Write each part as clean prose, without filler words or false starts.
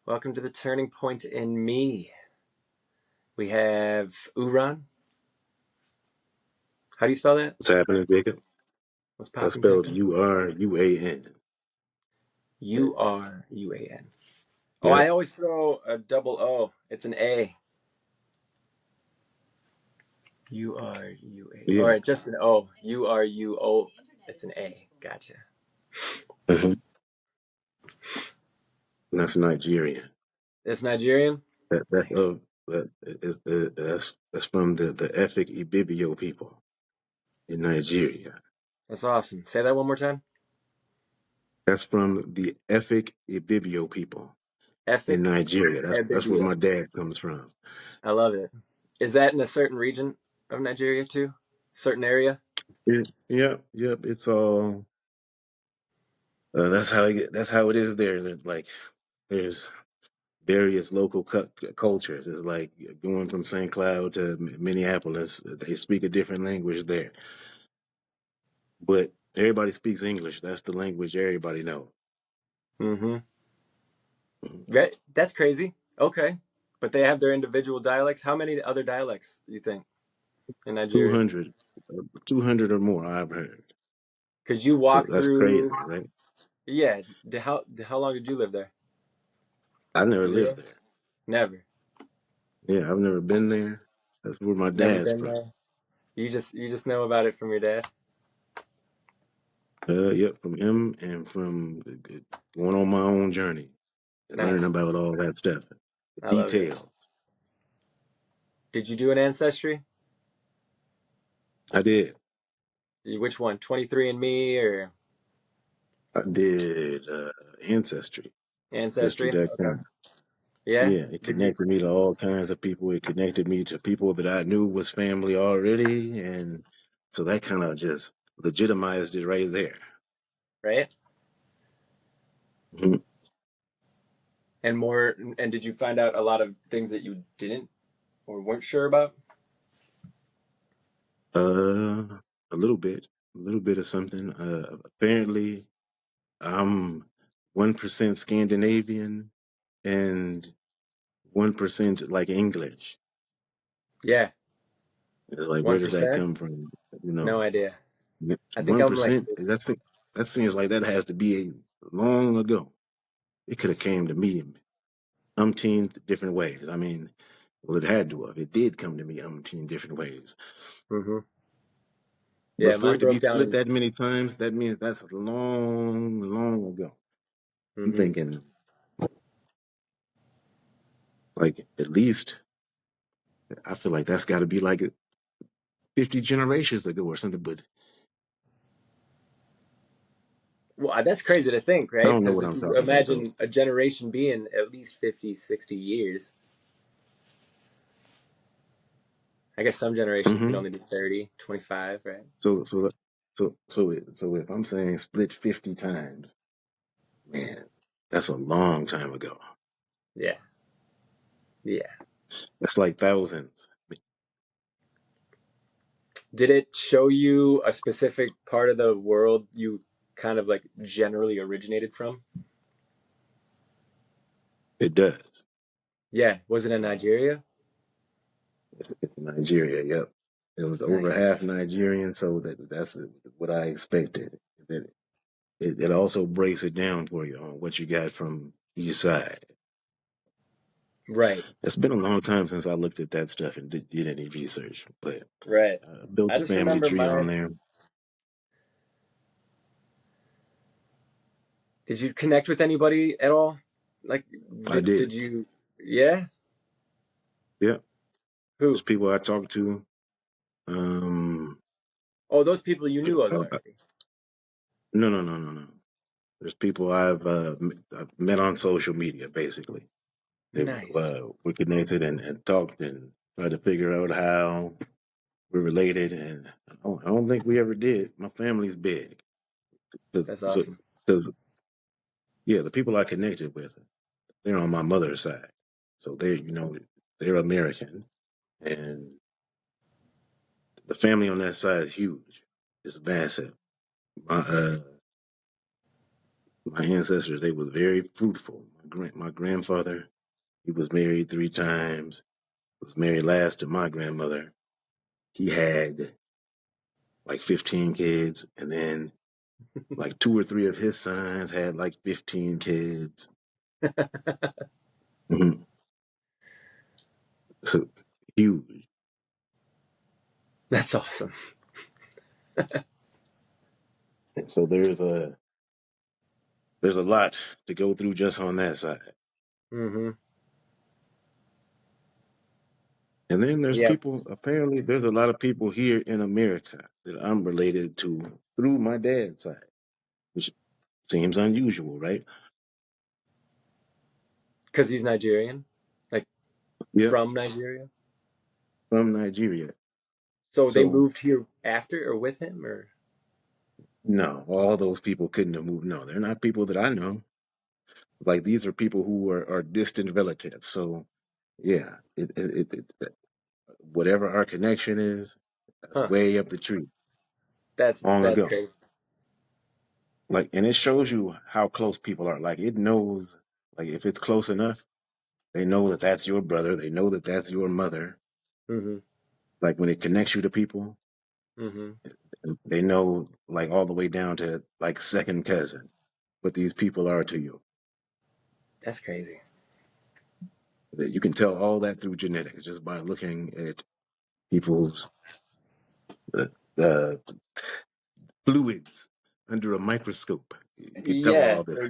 Welcome to the Turning Point in Me. We have Uraun. How do you spell that? What's happening, Jacob? What's That's poppin', spelled Pimpin'? Uruan. Uruan. Oh, I Yep. always throw a double O. It's an A. Urua. All Yeah. right, just an O. Uruo. It's an A. Gotcha. hmm That's Nigerian. It's Nigerian? That that Nice. that is that's from the Efik Ibibio people in Nigeria. That's awesome. Say that one more time. That's from the Efik Ibibio people in Ethic Nigeria. That's where Ebibio. my dad comes from. I love it. Is that in a certain region of Nigeria too? Certain area? Yep. It's all. That's how it is there. There's various local cultures. It's like going from St. Cloud to Minneapolis. They speak a different language there, but everybody speaks English. That's the language everybody knows. Mm-hmm. Mhm. Right. That's crazy. Okay. But they have their individual dialects. How many other dialects do you think in Nigeria? 200, 200 or more I've heard. Could you So walk that's through? crazy, right? Yeah. How long did you live there? I never lived Zero? there. Never. Yeah, I've never been there. That's where my Never dad's been from. there. You just know about it from your dad. Yep, from him and from going on my own journey and learning Nice. about all that stuff, the I love it. details. Did you do an ancestry? I did. Which one? 23andMe or I did ancestry. ancestry? Okay. Ancestry.com. Yeah. Yeah, it Did you? connected me to all kinds of people. It connected me to people that I knew was family already, and so that kind of just legitimized it right there. Right. Mhm. And more. And did you find out a lot of things that you didn't or weren't sure about? Uh, a little bit of something. Apparently, I'm 1% Scandinavian and 1% like English. Yeah. It's like, One where does that percent. come from? You No know, idea. I think one I'm like, percent. That seems like that has to be long ago. It could have came to me umpteen different ways. I mean, well, it had to have. It did come to me umpteen different ways. hmm But yeah, for mine it to be broke down split in. that many times, that means that's long ago. I'm hmm thinking like at least I feel like that's got to be like 50 generations ago or something. But Well, that's crazy to think, I right? don't know Because what if I'm you talking about though. imagine a generation being at least 50, 60 years, I guess some generations could hmm only be 30, 25, right? So so so if I'm saying split 50 times, man, that's a long time ago. Yeah. Yeah. That's like thousands. Did it show you a specific part of the world you kind of like generally originated from? It does. Yeah. Was it in Nigeria? It's Nigeria. Yep. It was over Nice. half Nigerian, so that's what I expected. It, it also breaks it down for you on what you got from each side. Right. It's been a long time since I looked at that stuff and did any research, but Right. built I a just family remember tree on my. there. Did you connect with anybody at all? Like, I did did. you? Yeah. Yep. Who? There's people I talked to. Um, Oh, those people you knew of uh, already. no. There's people I've met on social media, basically. They Nice. were connected and talked and tried to figure out how we're related. And I don't think we ever did. My family's big. Cause, That's so, awesome. 'cause, yeah, the people I connected with, they're on my mother's side. So they're American. And the family on that side is huge. It's massive. My, uh, my ancestors, they were very fruitful. my grandfather, he was married 3 times. Was married last to my grandmother. He had like 15 kids, and then like 2 or 3 of his sons had like 15 kids. Mhm. So huge. That's awesome. And so there's a lot to go through just on that side. Hmm. And then there's Yeah, people, apparently there's a lot of people here in America that I'm related to through my dad's side, which seems unusual, right? because he's Nigerian, like Yep, from Nigeria. from Nigeria. So they So moved here after or with him, or no, all those people couldn't have moved. No, they're not people that I know. Like these are people who are distant relatives. So yeah, whatever our connection is, that's huh? way up the tree, long That's ago. crazy. Like, and it shows you how close people are. Like it knows, like if it's close enough, they know that that's your brother. They know that that's your mother. Hmm. Like when it connects you to people, Hmm. they know like all the way down to like second cousin what these people are to you. That's crazy. That you can tell all that through genetics just by looking at people's uh, uh, fluids under a microscope. You can tell Yeah, all this.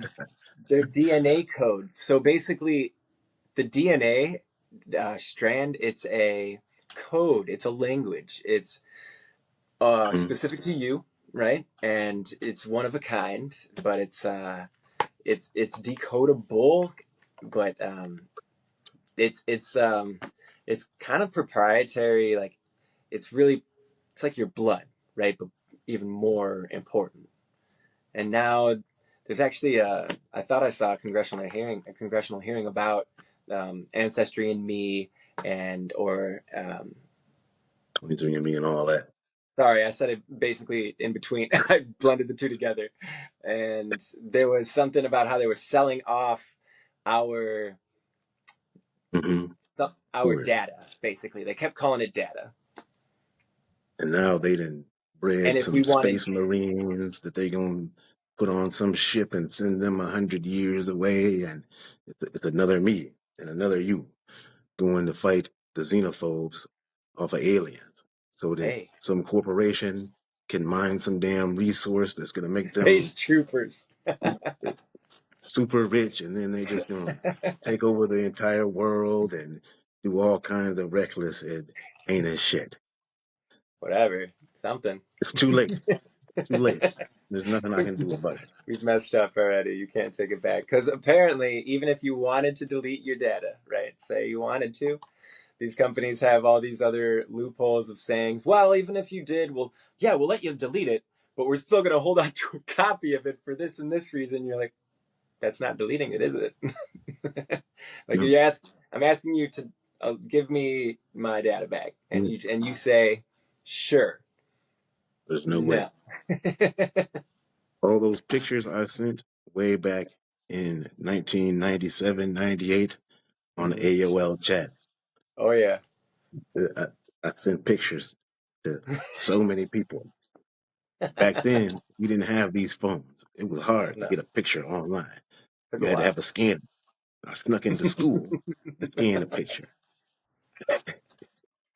their DNA code. So basically, the DNA strand, it's a code, it's a language, it's Mhm. specific to you, right? And it's one of a kind, but it's decodable, but it's kind of proprietary. Like it's really it's like your blood, right? But even more important. And now there's actually I thought I saw a congressional hearing about ancestry and me and or 23andMe and all that. sorry, I said it basically in between. I blended the two together. And there was something about how they were selling off our Hmm. our data, basically. They kept calling it data. And now they done And bred if we some wanted, space marines that they gonna put on some ship and send them 100 years away, and it's another me and another you going to fight the xenophobes off of aliens, so that hey, some corporation can mine some damn resource that's gonna make space them troopers. super rich, and then they just gonna take over the entire world and do all kinds of reckless and heinous shit. Whatever, something. It's too late. Too late. There's nothing I can do about it. We've messed up already. You can't take it back. Because apparently, even if you wanted to delete your data, right? Say you wanted to, these companies have all these other loopholes of sayings. Well, even if you did, well, yeah, we'll let you delete it, but we're still going to hold on to a copy of it for this and this reason. You're like, that's not deleting it, is it? Like No, I'm asking you to give me my data back, and mm, you say, sure, there's no no. way. All those pictures I sent way back in 1997, 98 on Hmm. AOL chats. Oh yeah. I sent pictures to so many people. Back then, we didn't have these phones. It was hard to No, get a picture online. took You a had to have while. a scanner. I snuck into school to scan a picture.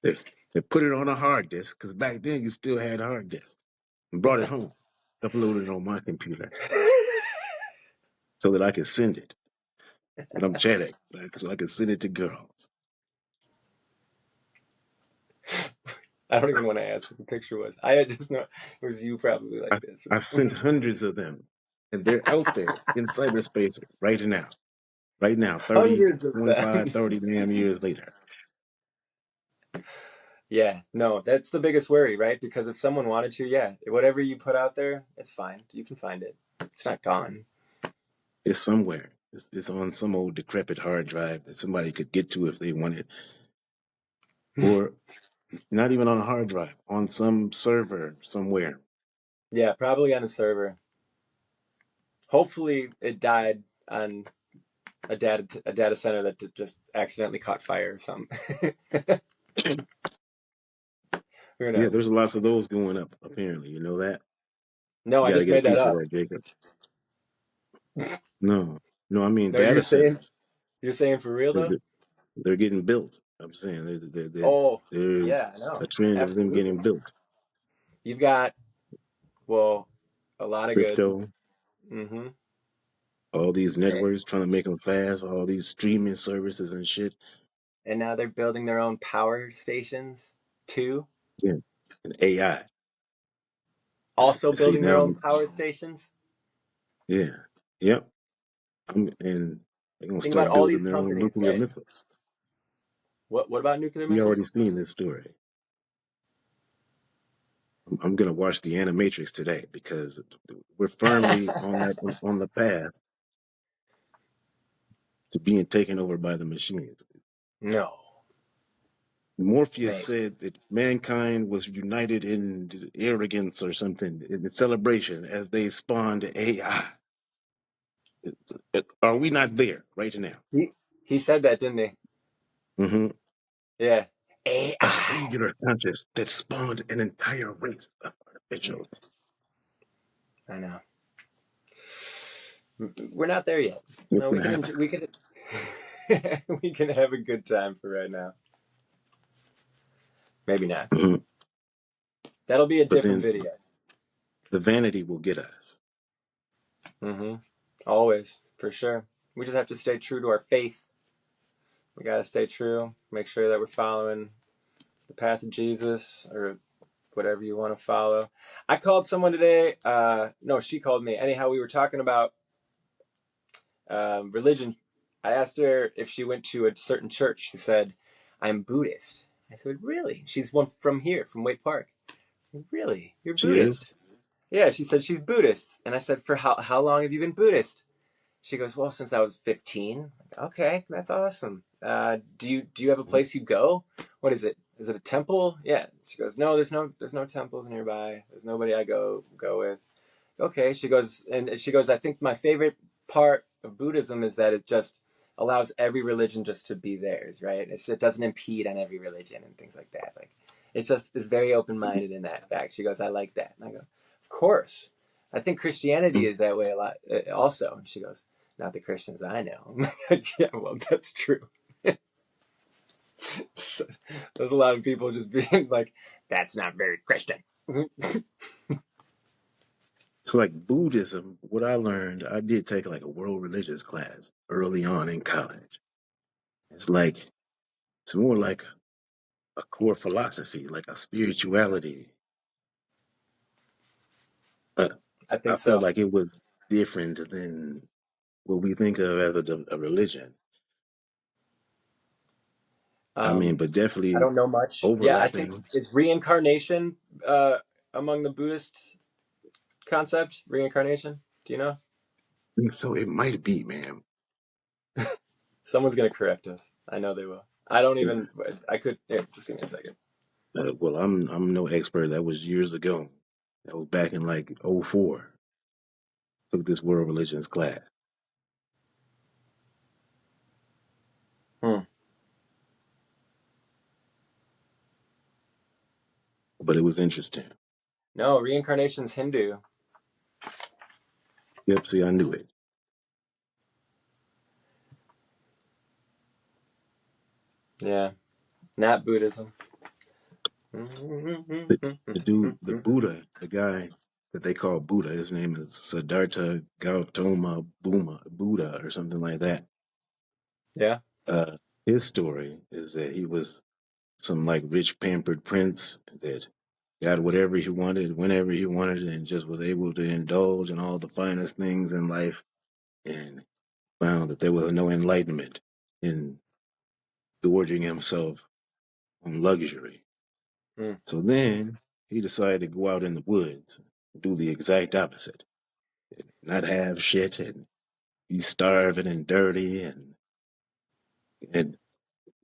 They, they put it on a hard disk because back then you still had hard disks and brought it home, uploaded it on my computer so that I could send it. And I'm chatting, like, so I could send it to girls. I don't even want to ask what the picture was. I just know it was you probably like I, this or I've sent something. hundreds of them, and they're out there in cyberspace right now, 30, Hundreds of 25, them. 30 damn years later. Yeah, no, that's the biggest worry, right? Because if someone wanted to, yeah, whatever you put out there, it's fine. You can find it. It's not gone. It's somewhere. It's on some old decrepit hard drive that somebody could get to if they wanted, or not even on a hard drive, on some server somewhere. Yeah, probably on a server. Hopefully it died on a data center that just accidentally caught fire or something. Who Yeah, knows? there's lots of those going up, apparently. You know that? No, You I got to just get a made that piece of up. that, Jacob. No, no, I mean No, you were data saying centers. you're saying for real They're, though? they're they're getting built. I'm saying Oh, there's yeah, I know. a trend of them Absolutely. getting built. You've got, well, a lot of good. Crypto, Mm-hmm. all these And, networks trying to make them fast, all these streaming services and shit. and now they're building their own power stations too. Yeah, and AI. Also See building their now, own power stations. yeah, yep. And they're gonna Think about start all building these their own companies, nuclear right? missiles. What about nuclear We missiles? already seen this story. I'm gonna watch the Animatrix today because we're firmly on that on the path to being taken over by the machines. No, Morpheus maybe. said that mankind was united in arrogance or something in celebration as they spawned AI. Are we not there right now? He said that, didn't he? Hmm. Yeah. A AI. singular conscious that spawned an entire race of Mm, artificial. I know. We're not there yet. What's No, we going to can happen? enjoy, we can we can have a good time for right now. Maybe not. Hmm. That'll be a But different then video. the vanity will get us. Mm-hmm. Always, for sure. We just have to stay true to our faith. We gotta stay true. Make sure that we're following the path of Jesus or whatever you want to follow. I called someone today. No, she called me. Anyhow, we were talking about religion. I asked her if she went to a certain church. She said, "I'm Buddhist." I said, "Really?" She's one from here, from Wake Park. Really? You're She is? Buddhist? Yeah, she said she's Buddhist. And I said, "For how long have you been Buddhist?" She goes, "Well, since I was 15." Okay, that's awesome. Do you have a place you go? What is it? Is it a temple? Yeah. She goes, "No, there's no temples nearby. There's nobody I go with." Okay, she goes, "I think my favorite part of Buddhism is that it just allows every religion just to be theirs, right? It doesn't impede on every religion and things like that. Like it's just is very open minded in that fact." She goes, "I like that." And I go, "Of course. I think Christianity Mm. is that way a lot also." And she goes, "Not the Christians I know." I'm like, "Yeah, well, that's true." So, there's a lot of people just being like, "That's not very Christian." It's like Buddhism. What I learned, I did take like a world religious class early on in college. It's like, it's more like a core philosophy, like a spirituality. Uh, I I think felt so. like it was different than what we think of as a religion. I mean, Um, but I definitely don't know much. Yeah, I think overlapping. it's reincarnation among the Buddhist concept. Reincarnation. Do you know? So it might be, man. Someone's gonna correct us. I know they will. I don't even. I could. Here, just give me a second. Well, I'm no expert. That was years ago. That was back in like '04. Took this world religions class, Hmm. but it was interesting. No, reincarnation's Hindu. Yep, see, I knew it. Yeah, not Buddhism. The dude, the Buddha, the guy that they call Buddha, his name is Siddhartha Gautama Buddha or something like that. Yeah. Uh, his story is that he was some like rich pampered prince that got whatever he wanted, whenever he wanted, and just was able to indulge in all the finest things in life, and found that there was no enlightenment in gorging himself on luxury. Hmm. So then he decided to go out in the woods and do the exact opposite, not have shit and be starving and dirty and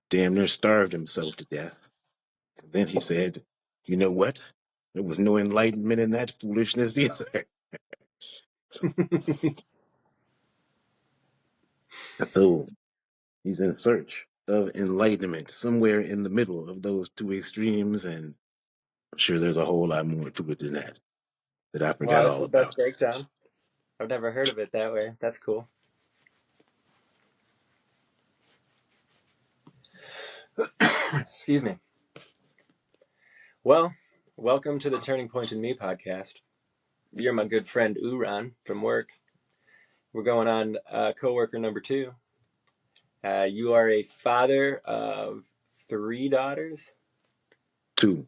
damn near starved himself to death. And then he said, "You know what? There was no enlightenment in that foolishness either." So he's in search of enlightenment somewhere in the middle of those two extremes, and I'm sure there's a whole lot more to it than that I Wow, forgot that's all the best about. breakdown. I've never heard of it that way. That's cool. Excuse me. Well, welcome to the Turning Point in Me podcast. You're my good friend Uraun from work. We're going on coworker number 2. You are a father of 3 daughters, Two.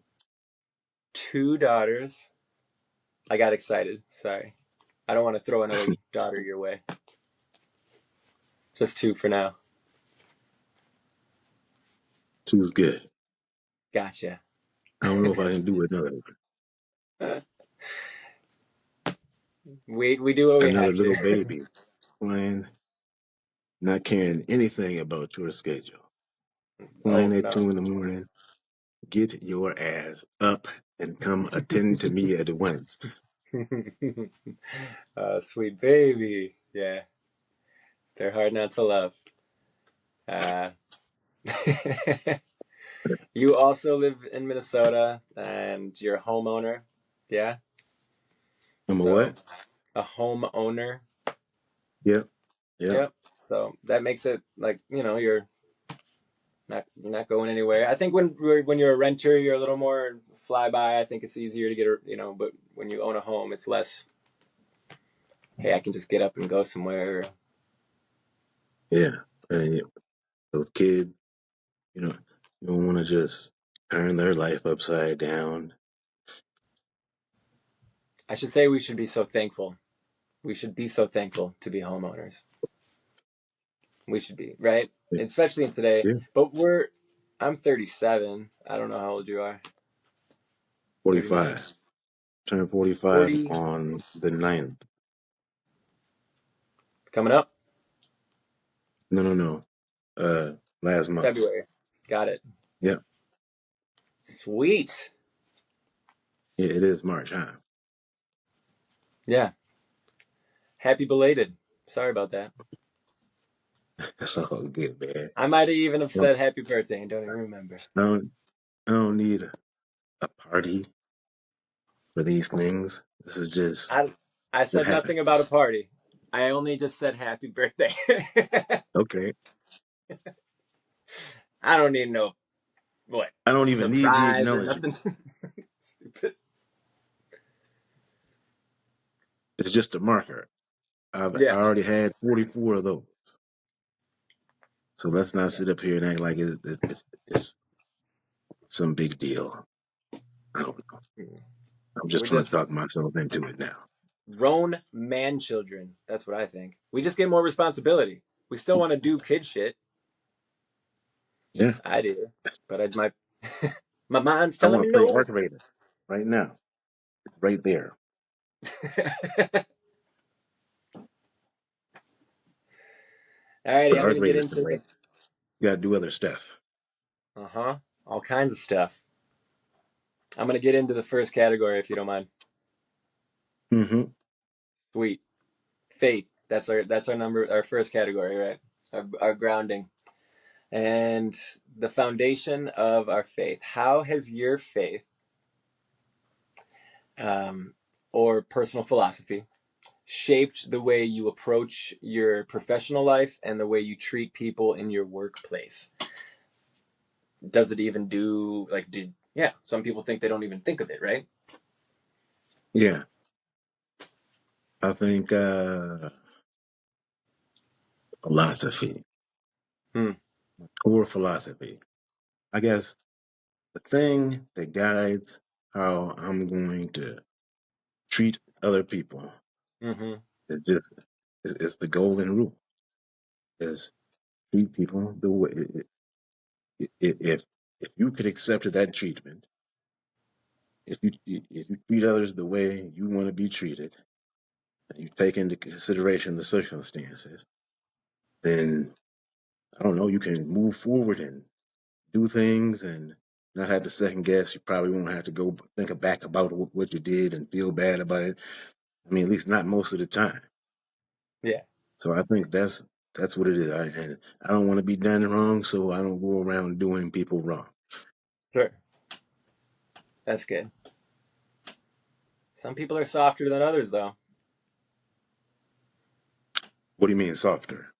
2 daughters. I got excited. Sorry. I don't want to throw another daughter your way. Just 2 for now. Two's good. Gotcha. I don't know if I can do We do what we another have to. little baby playing, not caring anything about your schedule. Oh Playing at no. 2 in the morning. Get your ass up and come attend to me at once. Sweet baby. Yeah, they're hard not to love. Uh, you also live in Minnesota and you're a homeowner. Yeah. I'm a So what? a homeowner. Yep. Yep. Yep. So that makes it like, you're not going anywhere. I think when you're a renter, you're a little more flyby. I think it's easier to but when you own a home, it's less, hey, I can just get up and go somewhere. Yeah. And those kids, you know, you don't want to just turn their life upside down. I should say we should be so thankful. We should be so thankful to be homeowners. We should be, right? Especially in today. Yeah. But I'm 37. I don't know how old you are. 39? 45. Turn 45 40 on the 9th. coming up? No, no, no. Last month. February. Got it. Yep. Sweet. Yeah, it is March, huh? Yeah. Happy belated. Sorry about that. That's all good, man. I might have even have No, said happy birthday and don't even remember. I don't, I don't need a party for these things. This is just I I what said happened. nothing about a party. I only just said happy birthday. Okay. I don't need no what I don't even need the surprise or acknowledgement. nothing. Stupid. It's just a marker. I Yeah. already had 44 of those. So let's not Yeah. sit up here and act like it's some big deal. I don't know. I'm just We're trying to just talk myself into it now. grown man children. That's what I think. We just get more responsibility. We still want to do kid shit. Yeah. I do, but my my mind's I telling want me to play no. Arc Raiders right now. It's right there. Alrighty, But I'm Arc gonna get Raiders can into wait. You gotta do other stuff. all kinds of stuff. I'm gonna get into the first category if you don't mind. Mm-hmm. Sweet. Faith. Our first category, right? Our grounding and the foundation of our faith. How has your faith um, or personal philosophy shaped the way you approach your professional life and the way you treat people in your workplace? Does it even do like did yeah, some people think they don't even think of it, right? Yeah. I think philosophy. Hmm. Core philosophy. I guess the thing that guides how I'm going to treat other people Mm-hmm. is just is the golden rule. Is treat people the way if you could accept that treatment, if you treat others the way you want to be treated, and you take into consideration the circumstances, then I don't know, you can move forward and do things and not have to second guess. You probably won't have to go think back about what you did and feel bad about it. I mean, at least not most of the time. Yeah. So I think That's what it is. And I don't want to be done wrong, so I don't go around doing people wrong. Sure. That's good. Some people are softer than others, though. What do you mean softer?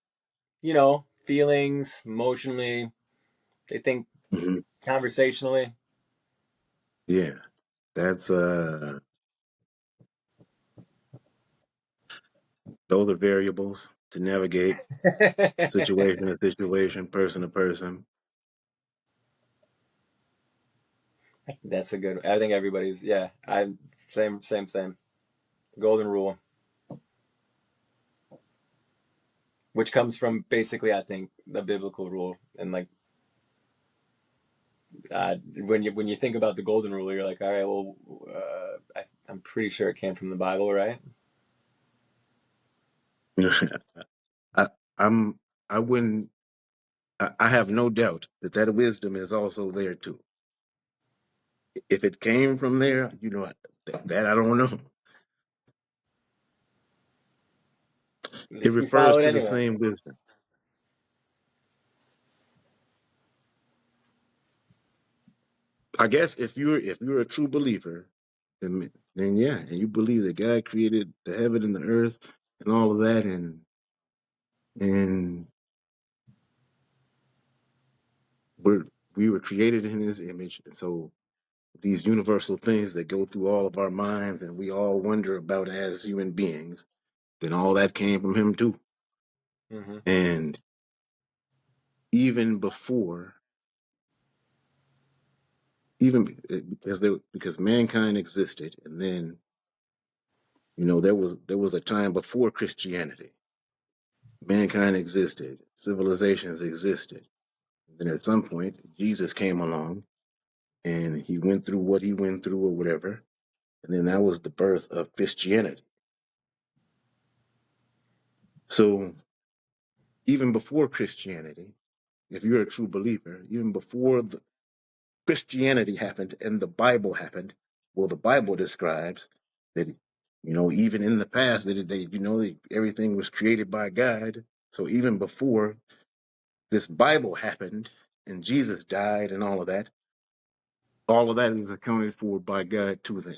You know, feelings, emotionally, they think Hmm. conversationally. Yeah, that's those are variables to navigate situation to situation, person to person. That's a good. I think everybody's. Yeah, I same. Golden rule, which comes from basically, I think, the biblical rule, and like when you think about the golden rule, you're like, all right, well, I'm pretty sure it came from the Bible, right? I, I'm I wouldn't. I have no doubt that that wisdom is also there too. If it came from there, that I don't know. At It least you refers follow it to the anyway. same wisdom. I guess if you're a true believer, then yeah, and you believe that God created the heaven and the earth and all of that, and we're we were created in His image, and so these universal things that go through all of our minds and we all wonder about as human beings, then all that came from Him too. Hmm. And even before, even because mankind existed, and then there was a time before Christianity. Mankind existed, civilizations existed. And then at some point, Jesus came along and he went through what he went through or whatever. And then that was the birth of Christianity. So even before Christianity, if you're a true believer, even before Christianity happened and the Bible happened, well, the Bible describes that, even in the past, everything was created by God. So even before this Bible happened and Jesus died and all of that is accounted for by God too then.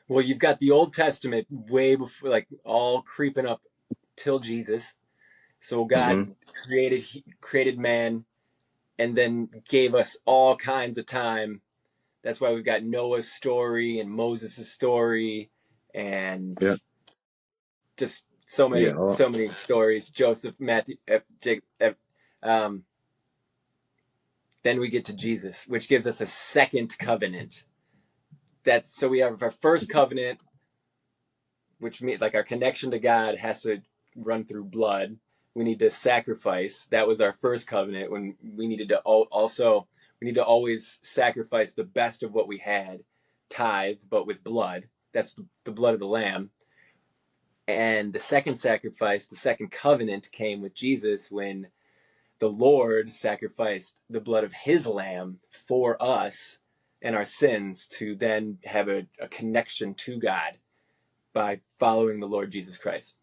Well, you've got the Old Testament way before, like all creeping up till Jesus. So God Hmm. created man and then gave us all kinds of time. That's why we've got Noah's story and Moses' story and Yeah. just Yeah. so many stories. Joseph, Matthew, Jacob. Um, then we get to Jesus, which gives us a second covenant. That's so we have our first covenant, which means like our connection to God has to run through blood. We need to sacrifice. That was our first covenant when we needed to also we need to always sacrifice the best of what we had, tithe, but with blood. That's the blood of the lamb. And the second sacrifice, the second covenant came with Jesus when the Lord sacrificed the blood of his lamb for us and our sins to then have a connection to God by following the Lord Jesus Christ.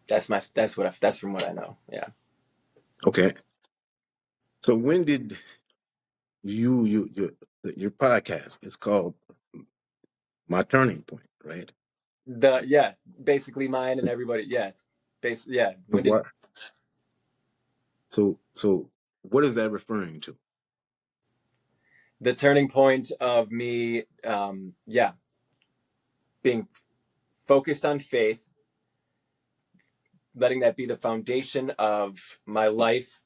That's from what I know. Yeah. Okay. So when did your podcast? It's called My Turning Point, right? Basically mine and everybody. Yeah, it's yeah. So When did what? So what is that referring to? the turning point of me yeah, being focused on faith, letting that be the foundation of my life,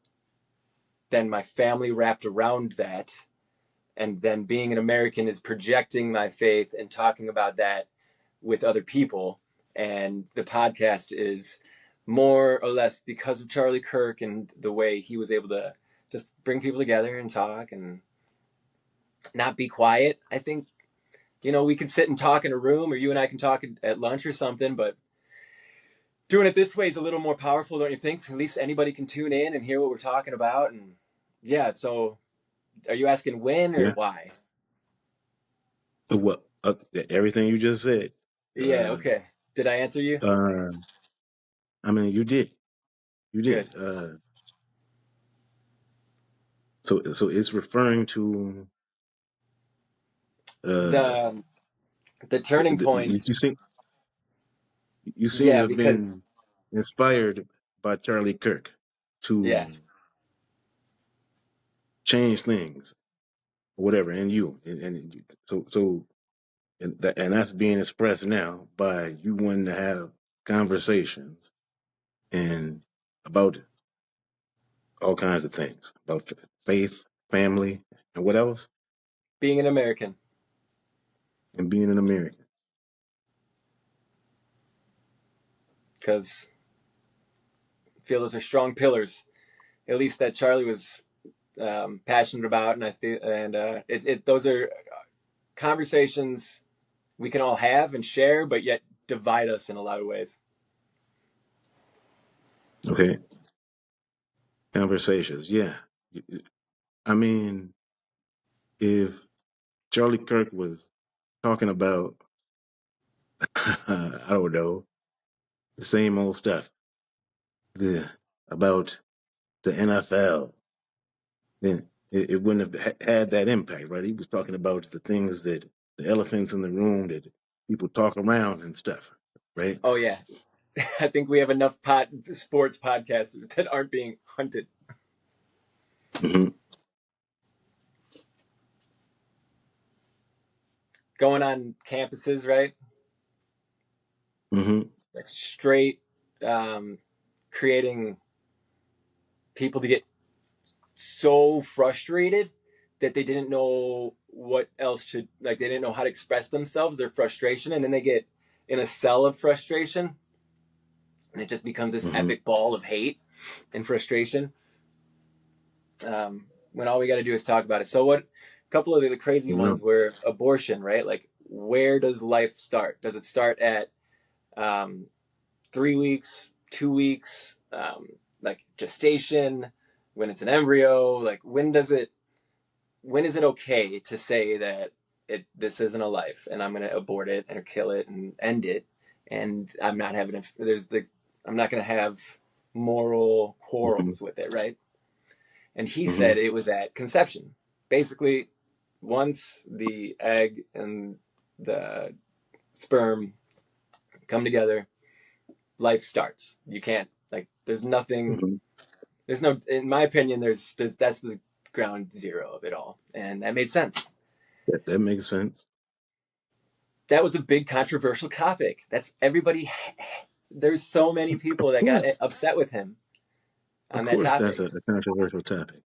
then my family wrapped around that, and then being an American is projecting my faith and talking about that with other people. And the podcast is more or less because of Charlie Kirk and the way he was able to just bring people together and talk and not be quiet. I think, we can sit and talk in a room, or you and I can talk at lunch or something, but doing it this way is a little more powerful, don't you think? So at least anybody can tune in and hear what we're talking about. And yeah, so are you asking when or Yeah. why? So what? everything you just said. Yeah, Uh, okay. Did I answer you? uh, I mean, you did. You Good. did. So it's referring to uh, The the turning points. you seem to Yeah, have because been inspired by Charlie Kirk yeah, to change things, whatever, in you, and so and that's being expressed now by you wanting to have conversations and about all kinds of things about faith, family, and what else, being an American, and being an American. because I feel those are strong pillars. At least that Charlie was passionate about, and I think, and those are conversations we can all have and share, but yet divide us in a lot of ways. Okay, conversations. Yeah, I mean, if Charlie Kirk was talking about, I don't know, the same old stuff, the about the NFL, then it wouldn't have had that impact, right? He was talking about the things that the elephants in the room that people talk around and stuff, right? Oh yeah, I think we have enough sports podcasts that aren't being hunted. Hmm. Going on campuses, right? Hmm. Like straight um, creating people to get so frustrated that they didn't know what else to like. They didn't know how to express themselves, their frustration, and then they get in a cell of frustration, and it just becomes this Hmm. epic ball of hate and frustration. When all we got to do is talk about it. So what? A couple of the crazy You know. ones were abortion, right? Like, where does life start? Does it start at um, 3 weeks, 2 weeks, like gestation, when it's an embryo? Like, when does it? When is it okay to say that this isn't a life and I'm going to abort it and kill it and end it? And I'm not having I'm not going to have moral Hmm. quarrels with it, right? And he Hmm. said it was at conception. Basically, once the egg and the sperm come together, life starts. You can't like. There's nothing. Hmm. There's no. In my opinion, there's that's the ground zero of it all, and that made sense. That makes sense. That was a big controversial topic. That's everybody. There's so many Of people that got course, upset with him of on that course, that's topic, a controversial topic.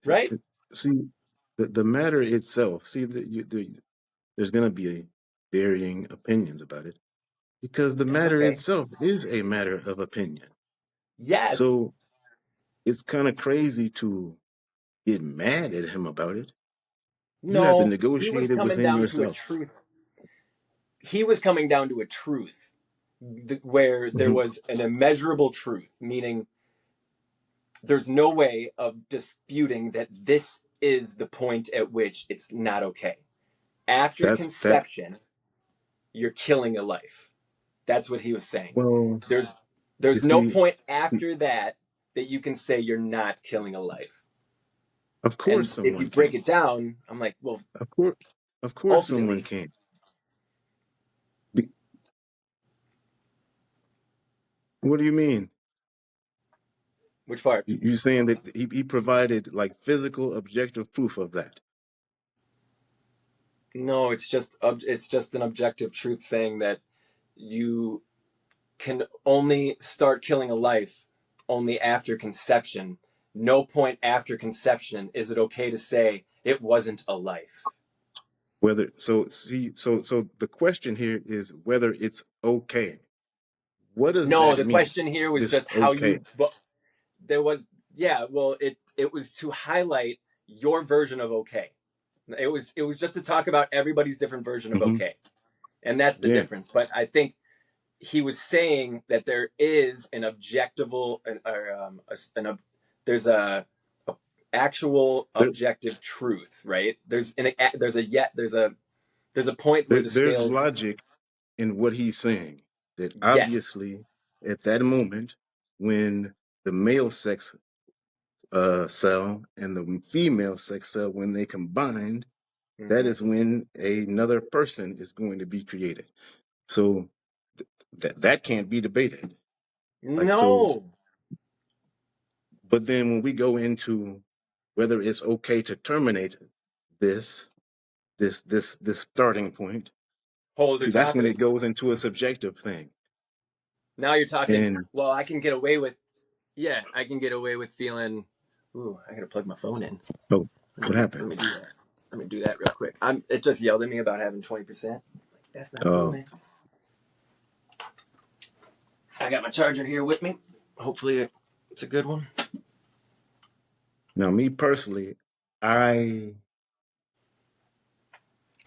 right? See, the matter itself. See, there's going to be varying opinions about it because the That's matter okay. itself is a matter of opinion. Yes. So it's kind of crazy to get mad at him about it. You have to No, he was negotiate it coming within down to a yourself. truth. He was coming down to a truth where there Hmm. was an immeasurable truth, meaning there's no way of disputing that this is the point at which it's not okay. After That's that. conception, you're killing a life. That's what he was saying. Well, There's you there's no see, point after that that you can say you're not killing a life. of course And if you someone break can. it down, I'm like, well, Of course, of course someone ultimately, can. What do you mean? which part? You saying that he provided like physical objective proof of that? No, it's just an objective truth saying that you can only start killing a life only after conception. No point after conception is it okay to say it wasn't a life. Whether so see so the question here is whether it's okay. What does No, that the mean? question here was This just how okay. you there was yeah, well it was to highlight your version of okay. It was just to talk about everybody's different version of Hmm. okay. And that's the Yeah. difference. But I think he was saying that there is an objectival there's a actual There, objective truth, right? There's a There's a point where the There's scales. logic in what he's saying. That Yes. obviously, at that moment, when the male sex cell and the female sex cell, when they combined, that Hmm. is when another person is going to be created. So that can't be debated. Like so, No. but then when we go into whether it's okay to terminate this this starting point, Whole other see that's when topic. it goes into a subjective thing. Now you're talking. And Well, I can get away with. Yeah, I can get away with feeling. Ooh, I gotta plug my phone in. oh, what Let happened? me do that. Let me do that real quick. It just yelled at me about having 20%. That's not cool, Oh, man. I got my charger here with me. Hopefully, it's a good one. now me personally, I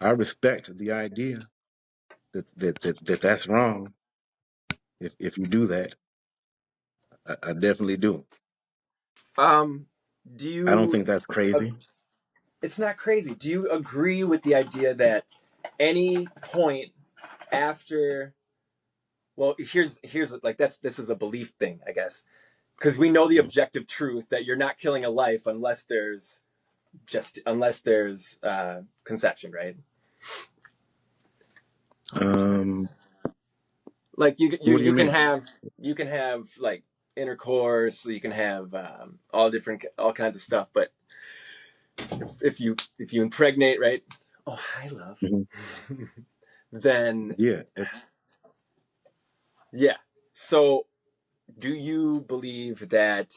I respect the idea that that's wrong. If you do that, I definitely do. Um, do I don't you? think that's crazy. It's not crazy. Do you agree with the idea that any point after? Well, here's like this is a belief thing, I guess, because we know the objective truth that you're not killing a life unless there's conception, right? Um, Like what do you mean? you can have like intercourse, you can have all kinds of stuff, but if you impregnate, right? Oh, hi, love. Mhm. Then Yeah, yeah. So, do you believe that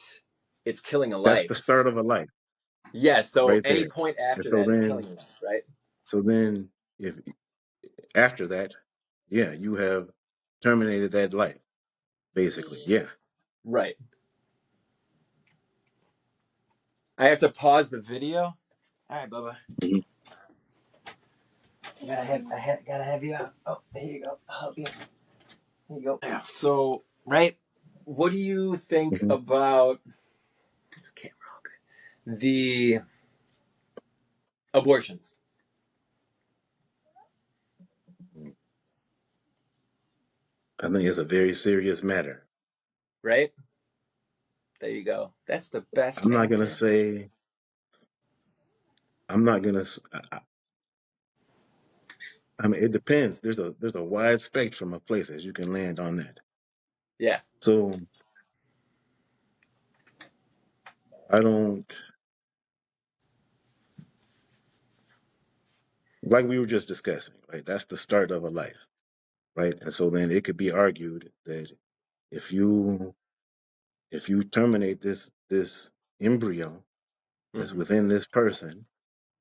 it's killing a that's the life? start of a life Yeah. So right any there. point And after that is killing a life, right? so then, if after that, yeah, you have terminated that life, basically. Yeah. Right. I have to pause the video. All right, Bubba. Mhm. Gotta have you out. Oh, there you go. I'll help you. There you go. Yeah. So, right. What do you think Mhm. about this camera? All good. The abortions, I think it's a very serious matter. right? There you go. That's the best I'm not gonna answer. say. I'm not gonna. I mean, it depends. There's a wide spectrum of places you can land on that. Yeah. So I don't like we were just discussing, right? That's the start of a life, right? And so then it could be argued that if you if you terminate this embryo that's Mm-hmm. within this person,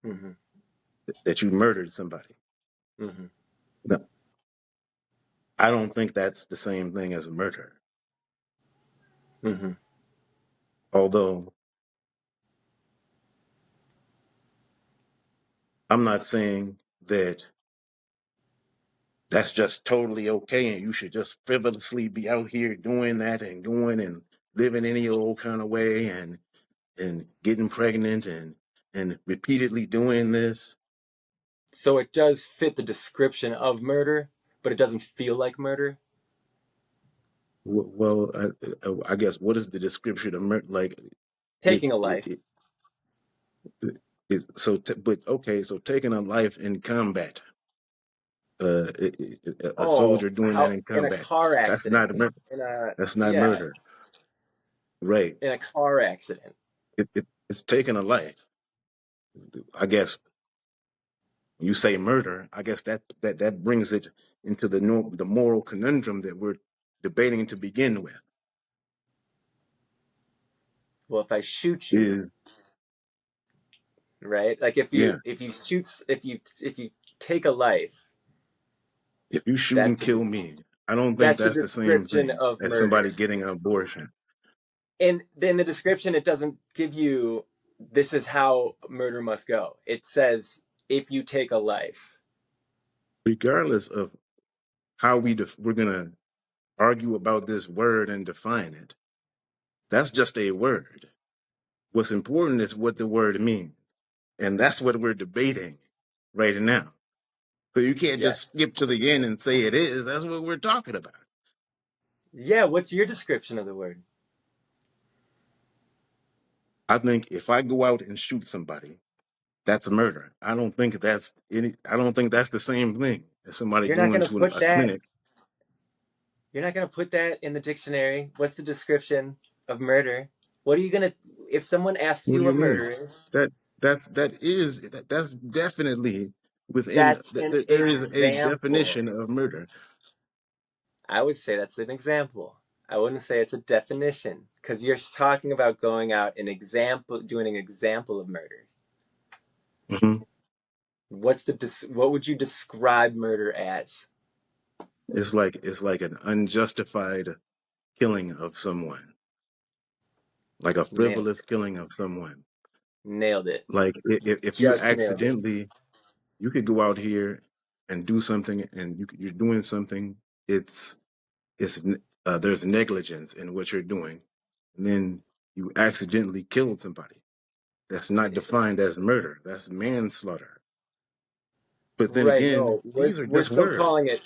Mm-hmm. that you murdered somebody. Mm-hmm. No, I don't think that's the same thing as a murder. Mm-hmm. Although I'm not saying that that's just totally okay and you should just frivolously be out here doing that and going and living any old kind of way and getting pregnant and repeatedly doing this. So it does fit the description of murder, but it doesn't feel like murder. Well, I guess what is the description of murder? Like it, Taking a it, life. it, but okay, so taking a life in combat, a Oh, soldier doing that how in in a combat, car that's not accident. murder. In a That's not Yeah, murder, right? in a car accident. It's taking a life. I guess you say murder. I guess that brings it into the moral conundrum that we're debating to begin with. Well, if I shoot you, Is right? Like yeah, if you take a life, if you shoot that's and the kill me, I don't think that's the that's the same description thing of as somebody murder. getting an abortion. And then the description, it doesn't give you this is how murder must go. It says if you take a life. Regardless of how we're gonna argue about this word and define it, that's just a word. What's important is what the word means, and that's what we're debating right now. So you can't just Yes. skip to the end and say it is. That's what we're talking about. Yeah, what's your description of the word? I think if I go out and shoot somebody, that's murder. I don't think that's the same thing as somebody You're not going going to to put a that clinic. you're not going to put that in the dictionary. What's the description of murder? What are you going to if someone asks What do you you what mean? murder is? That that's definitely within That's an there is a example. definition of murder. I would say that's an example. I wouldn't say it's a definition because you're talking about going out and doing an example of murder. Mhm. What would you describe murder as? It's like an unjustified killing of someone, like a Nailed frivolous it. killing of someone. Nailed it. Like You if you just nailed it. accidentally, you could go out here and do something, and you're doing something. It's it's there's negligence in what you're doing, and then you accidentally killed somebody. That's not defined as murder. That's manslaughter. But then Right, again, no, these are we're just still words. calling it.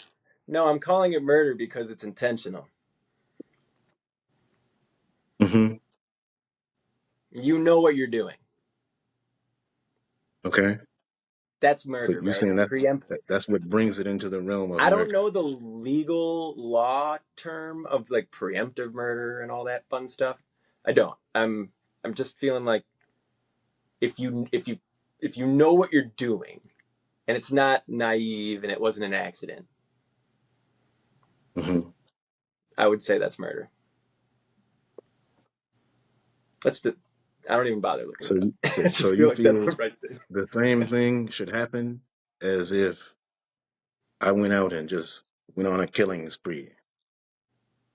No, I'm calling it murder because it's intentional. Hmm. You know what you're doing. Okay, That's so murder, you're right? saying that, Preemptive. that's what brings it into the realm of I don't murder. know the legal law term of like preemptive murder and all that fun stuff. I don't. I'm just feeling like if you know what you're doing and it's not naive and it wasn't an accident, Hmm. I would say that's murder. That's the. I don't even bother looking So it up. I so just feel you like that's feel the right thing. the same thing should happen as if I went out and just went on a killing spree.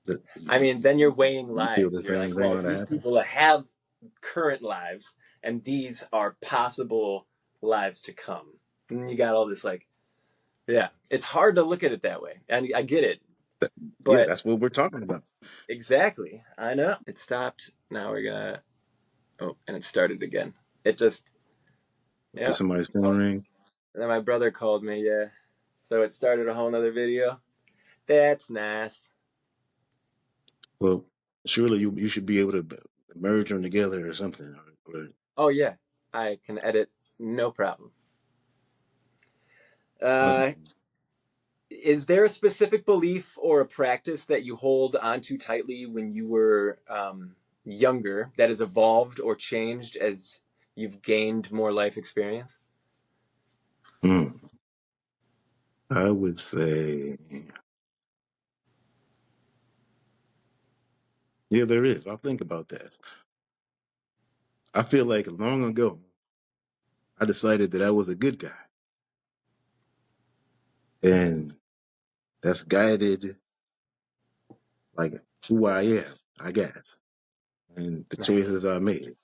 That I mean, then you're weighing you feel lives. the You're same like, thing well, ought to these happen. people have current lives, and these are possible lives to come. And you got all this like, yeah, it's hard to look at it that way, and I get it, Yeah, but that's what we're talking about. exactly, I know it stopped. Now we're gonna. Oh, and it started again. It just, Did yeah. somebody's phone Oh, ring? and then my brother called me. Yeah, so it started a whole nother video. That's nice. Well, surely you should be able to merge them together or something. Oh yeah, I can edit, no problem. Or, Uh, is there a specific belief or a practice that you hold onto tightly when you were younger that has evolved or changed as you've gained more life experience? hmm, I would say, yeah, there is. I'll think about that. I feel like long ago, I decided that I was a good guy. And that's guided like who I am, I guess, and the Nice. choices I made.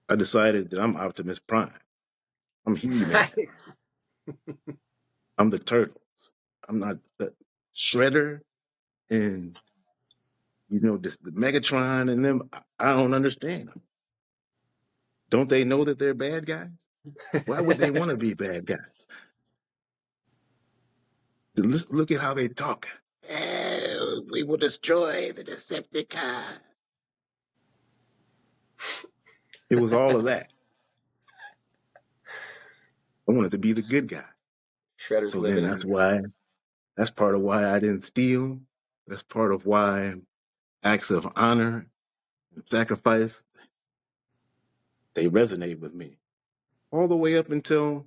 I decided that I'm Optimus Prime. I'm He-Man. Nice. I'm the Turtles. I'm not the Shredder and the Megatron and them. I don't understand them. Don't they know that they're bad guys? Why would they want to be bad guys? Let's look at how they talk. We will destroy the Decepticon. It was all of that. I wanted to be the good guy. Shredder's So then living in me. that's part of why I didn't steal. That's part of why acts of honor and sacrifice, they resonate with me. All the way up until,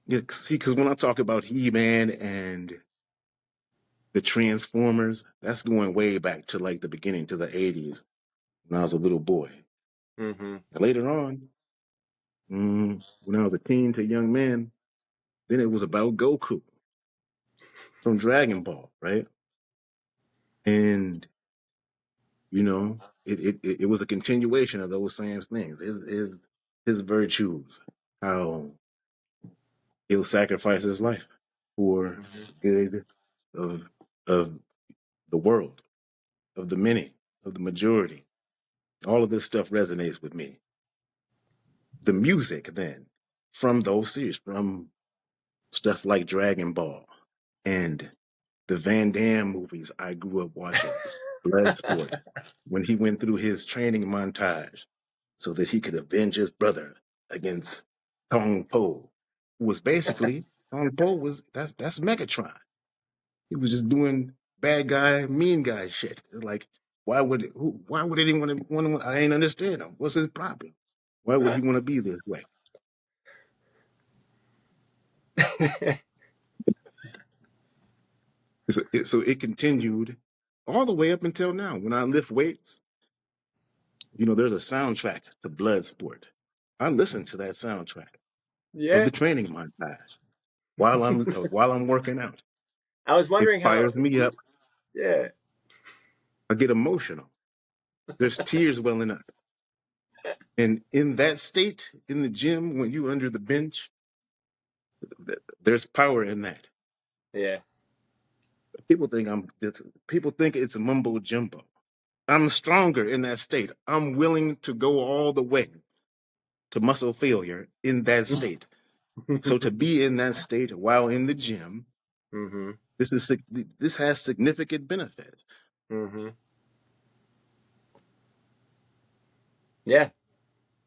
yeah, see, because when I talk about He-Man and the Transformers, that's going way back to like the beginning, to the 80s, when I was a little boy. Mm-hmm. Later on, when I was a teen to young man, then it was about Goku from Dragon Ball, right? And it was a continuation of those same things. His virtues, how he'll sacrifice his life for Mm-hmm. the good of of the world, of the many, of the majority. All of this stuff resonates with me. The music then from those series, from stuff like Dragon Ball and the Van Damme movies I grew up watching, Bloodsport, when he went through his training montage so that he could avenge his brother against Tong Po, who was basically Tong Po was that's Megatron. He was just doing bad guy, mean guy shit. Like, why would anyone want to? I ain't understand him. What's his problem? Why would he want to be this way? So it continued all the way up until now. When I lift weights, there's a soundtrack to Bloodsport. I listen to that soundtrack of Yeah. the training montage while I'm working out. I was It wondering how. fires me up. Yeah. I get emotional. There's tears welling up. And in that state, in the gym, when you under the bench, there's power in that. Yeah. People think people think it's a mumbo jumbo. I'm stronger in that state. I'm willing to go all the way to muscle failure in that state. So to be in that state while in the gym, Mm-hmm. this has significant benefits. Mm-hmm. Yeah.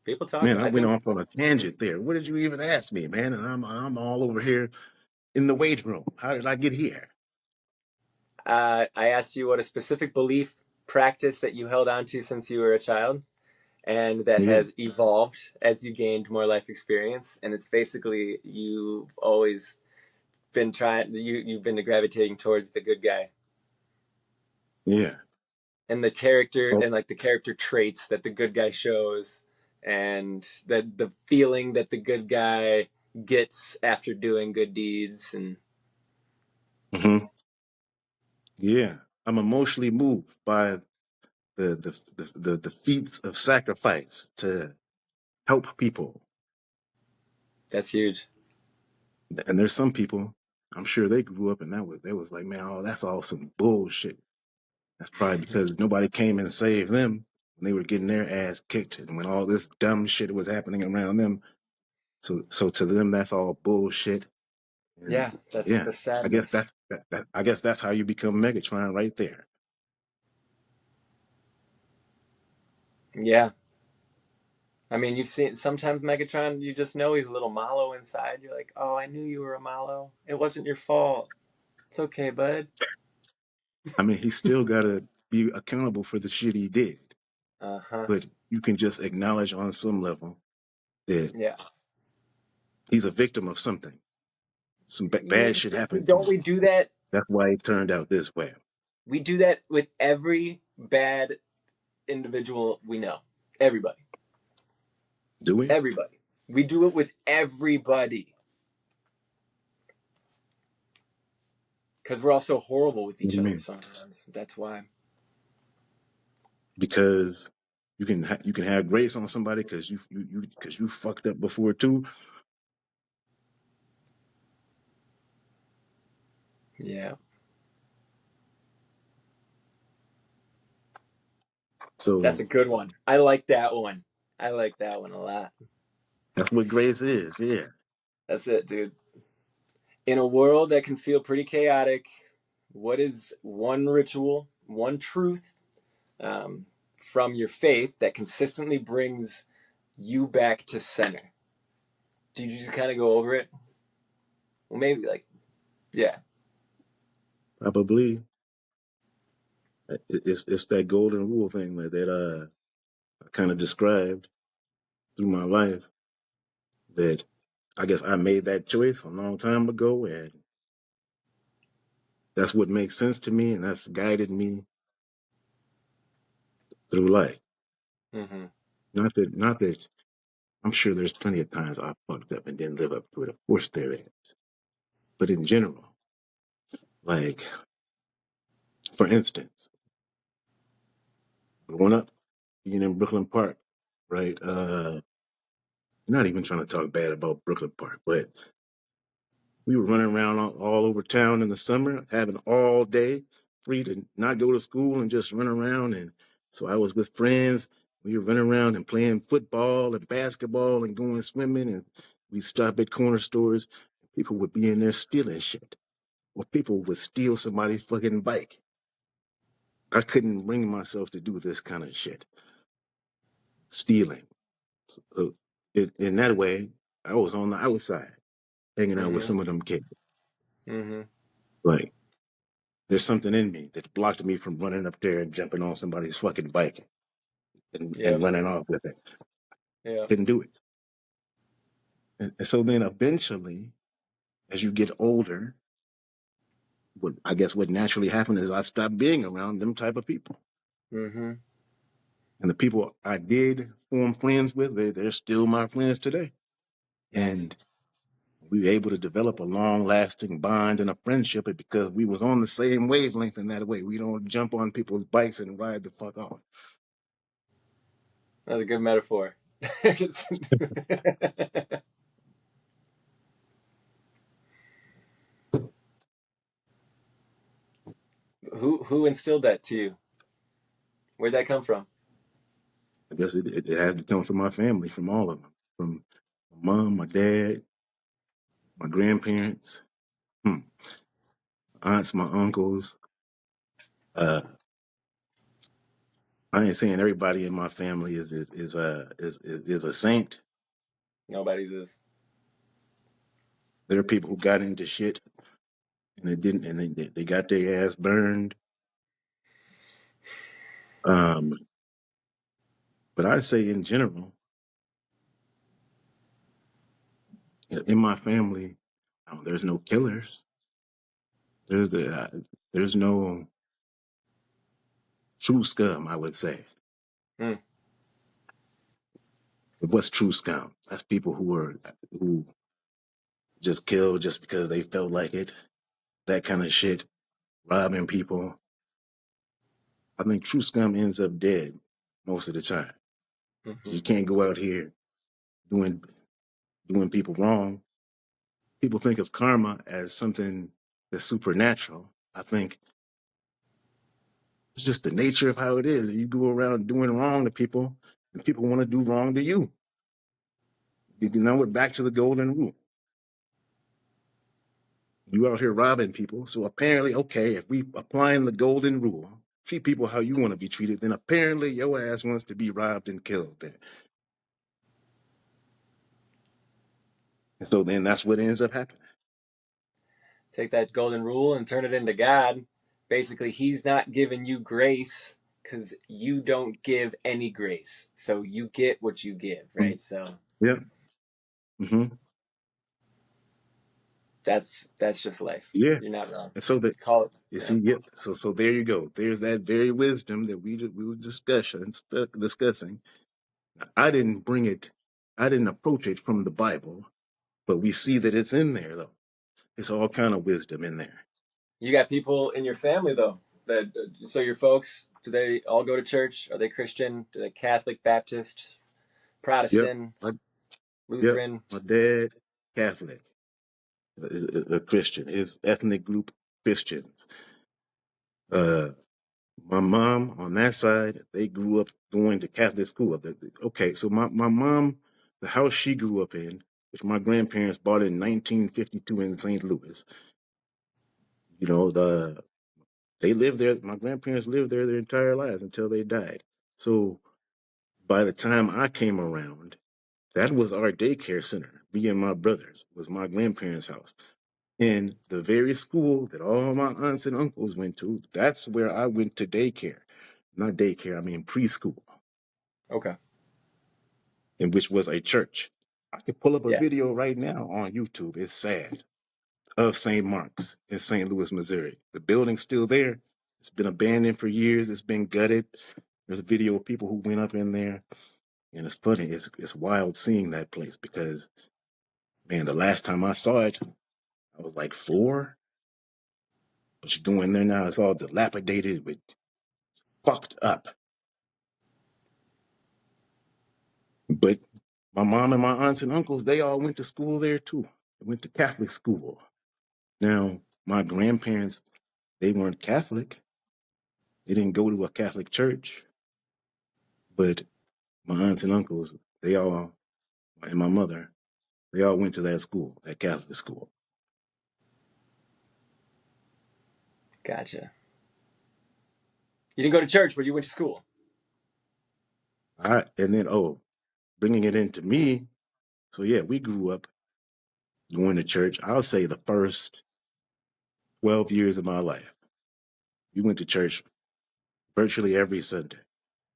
People talk. Man, I I went think off on a tangent there. What did you even ask me, man? And I'm all over here in the weight room. How did I get here? I asked you what a specific belief practice that you held on to since you were a child and that Yeah, has evolved as you gained more life experience. And it's basically you've always been you've been gravitating towards the good guy yeah. and the character Oh, and like the character traits that the good guy shows and the feeling that the good guy gets after doing good deeds and mhm. Yeah. I'm emotionally moved by the feats of sacrifice to help people. that's huge. And there's some people, I'm sure they grew up and they was like, man, oh, that's all some bullshit. That's probably because nobody came and saved them when they were getting their ass kicked and when all this dumb shit was happening around them. So to them, that's all bullshit. And Yeah, that's yeah, the I guess sadness. that's how you become Megatron right there. Yeah. I mean, you've seen sometimes Megatron, you just know he's a little mallow inside. You're like, oh, I knew you were a mallow. It wasn't your fault. It's okay, bud. I mean, he still gotta be accountable for the shit he did, Uh huh. but you can just acknowledge on some level that Yeah. he's a victim of something. Some bad shit happened to Don't him. we do that? That's why it turned out this way. We do that with every bad individual we know. Everybody. Do we? Everybody. We do it with everybody. Because we're all so horrible with What do each you other mean? sometimes. That's why. Because you can have grace on somebody because you fucked up before too. Yeah. That's So a good one. I like that one. I like that one a lot. that's what grace is. Yeah. That's it, dude. In a world that can feel pretty chaotic, what is one ritual, one truth from your faith that consistently brings you back to center? Did you just kind of go over it? Well, maybe like, yeah. Probably it's that golden rule thing that I kind of described through my life that I guess I made that choice a long time ago, and that's what makes sense to me, and that's guided me through life. Mm-hmm. Not that I'm sure there's plenty of times I fucked up and didn't live up to it. Of course there is, but in general, like for instance, growing up, being in Brooklyn Park, right? Not even trying to talk bad about Brooklyn Park, but we were running around all over town in the summer, having all day free to not go to school and just run around. And so I was with friends. We were running around and playing football and basketball and going swimming. And we stop at corner stores. people would be in there stealing shit, or people would steal somebody's fucking bike. I couldn't bring myself to do this kind of shit, stealing. So in that way, I was on the outside, hanging out with Mm-hmm. some of them kids. Mm-hmm. Like, there's something in me that blocked me from running up there and jumping on somebody's fucking bike and Yep. running off with it. Yep. Couldn't do it. And so then eventually, as you get older, what I guess what naturally happened is I stopped being around them type of people. Mm-hmm. And the people I did form friends with, they're still my friends today. Nice. And we were able to develop a long lasting bond and a friendship because we was on the same wavelength in that way. We don't jump on people's bikes and ride the fuck off. That's a good metaphor. Who instilled that to you? Where'd that come from? I guess it has to come from my family, from all of them, from my mom, my dad, my grandparents, hmm, aunts, my uncles. Uh, I ain't saying everybody in my family is a saint. Nobody's is. There are people who got into shit and it didn't, and they got their ass burned. Um, but I say in general, in my family, there's no killers. There's the there's no true scum. I would say. Mm. But what's true scum? That's people who just kill just because they felt like it. That kind of shit. Robbing people. I think true scum ends up dead most of the time. Mm-hmm. You can't go out here doing doing people wrong. People think of karma as something that's supernatural. I think it's just the nature of how it is. You go around doing wrong to people, and people want to do wrong to you. You know, we're back to the golden rule. You out here robbing people, so apparently, okay, if we applying the golden rule, treat people how you want to be treated, then apparently your ass wants to be robbed and killed. Then, and so then that's what ends up happening. Take that golden rule and turn it into God. Basically, he's not giving you grace because you don't give any grace. So you get what you give, Mm, right? So yeah. Hmm. that's just life. Yeah. You're not wrong. And so that Call it. you Yeah. see, yep. So there you go. There's that very wisdom that we were discussing. I didn't bring it. I didn't approach it from the Bible, but we see that it's in there though. It's all kind of wisdom in there. You got people in your family though. That so your folks, do they all go to church? Are they Christian? Do they Catholic, Baptist, Yep. Protestant, My, yep. Lutheran? My dad, Catholic, a Christian. His ethnic group, Christians. Uh, my mom on that side, they grew up going to Catholic school. Okay, so my mom, the house she grew up in, which my grandparents bought in 1952 in St. Louis, you know, they lived there. My grandparents lived there their entire lives until they died. So by the time I came around, that was our daycare center. Me and my brothers was my grandparents' house. And the very school that all my aunts and uncles went to, that's where I went to daycare. Not daycare, I mean preschool, Okay. and which was a church. I could pull up a Yeah. video right now on YouTube. It's sad. Of St. Mark's in St. Louis, Missouri. The building's still there. It's been abandoned for years. It's been gutted. There's a video of people who went up in there, and it's funny. It's wild seeing that place because, man, the last time I saw it, I was like 4. What you doing there now? It's all dilapidated, with fucked up. But my mom and my aunts and uncles, they all went to school there too. They went to Catholic school. Now, my grandparents, they weren't Catholic. They didn't go to a Catholic church, but my aunts and uncles, they all, and my mother, they all went to that school, that Catholic school. Gotcha. You didn't go to church, but you went to school. And then bringing it into me. So yeah, we grew up going to church. I'll say the first 12 years of my life, we went to church virtually every Sunday,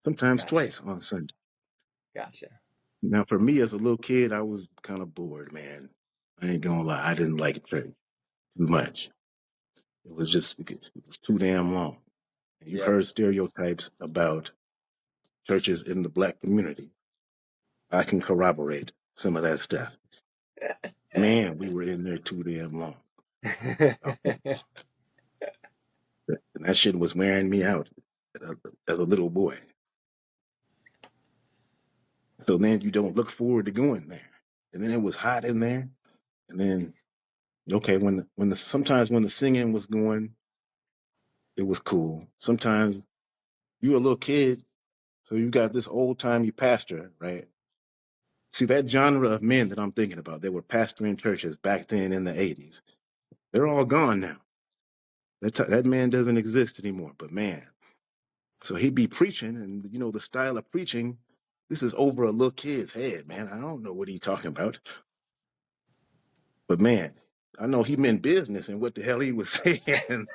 sometimes Gotcha. twice on Sunday. Gotcha. Now, for me as a little kid, I was kind of bored, man. I ain't gonna lie, I didn't like church too much. It was too damn long. And you've Yep. heard stereotypes about churches in the black community. I can corroborate some of that stuff. Man, we were in there too damn long. And that shit was wearing me out as a little boy. So then you don't look forward to going there. And then it was hot in there. And then okay, sometimes when the singing was going, it was cool. Sometimes you were a little kid, so you got this old timey pastor, right? See that genre of men that I'm thinking about, they were pastoring churches back then in the '80s. They're all gone now. That man doesn't exist anymore. But man, so he'd be preaching, and the style of preaching. This is over a little kid's head, man. I don't know what he's talking about. But man, I know he meant business and what the hell he was saying.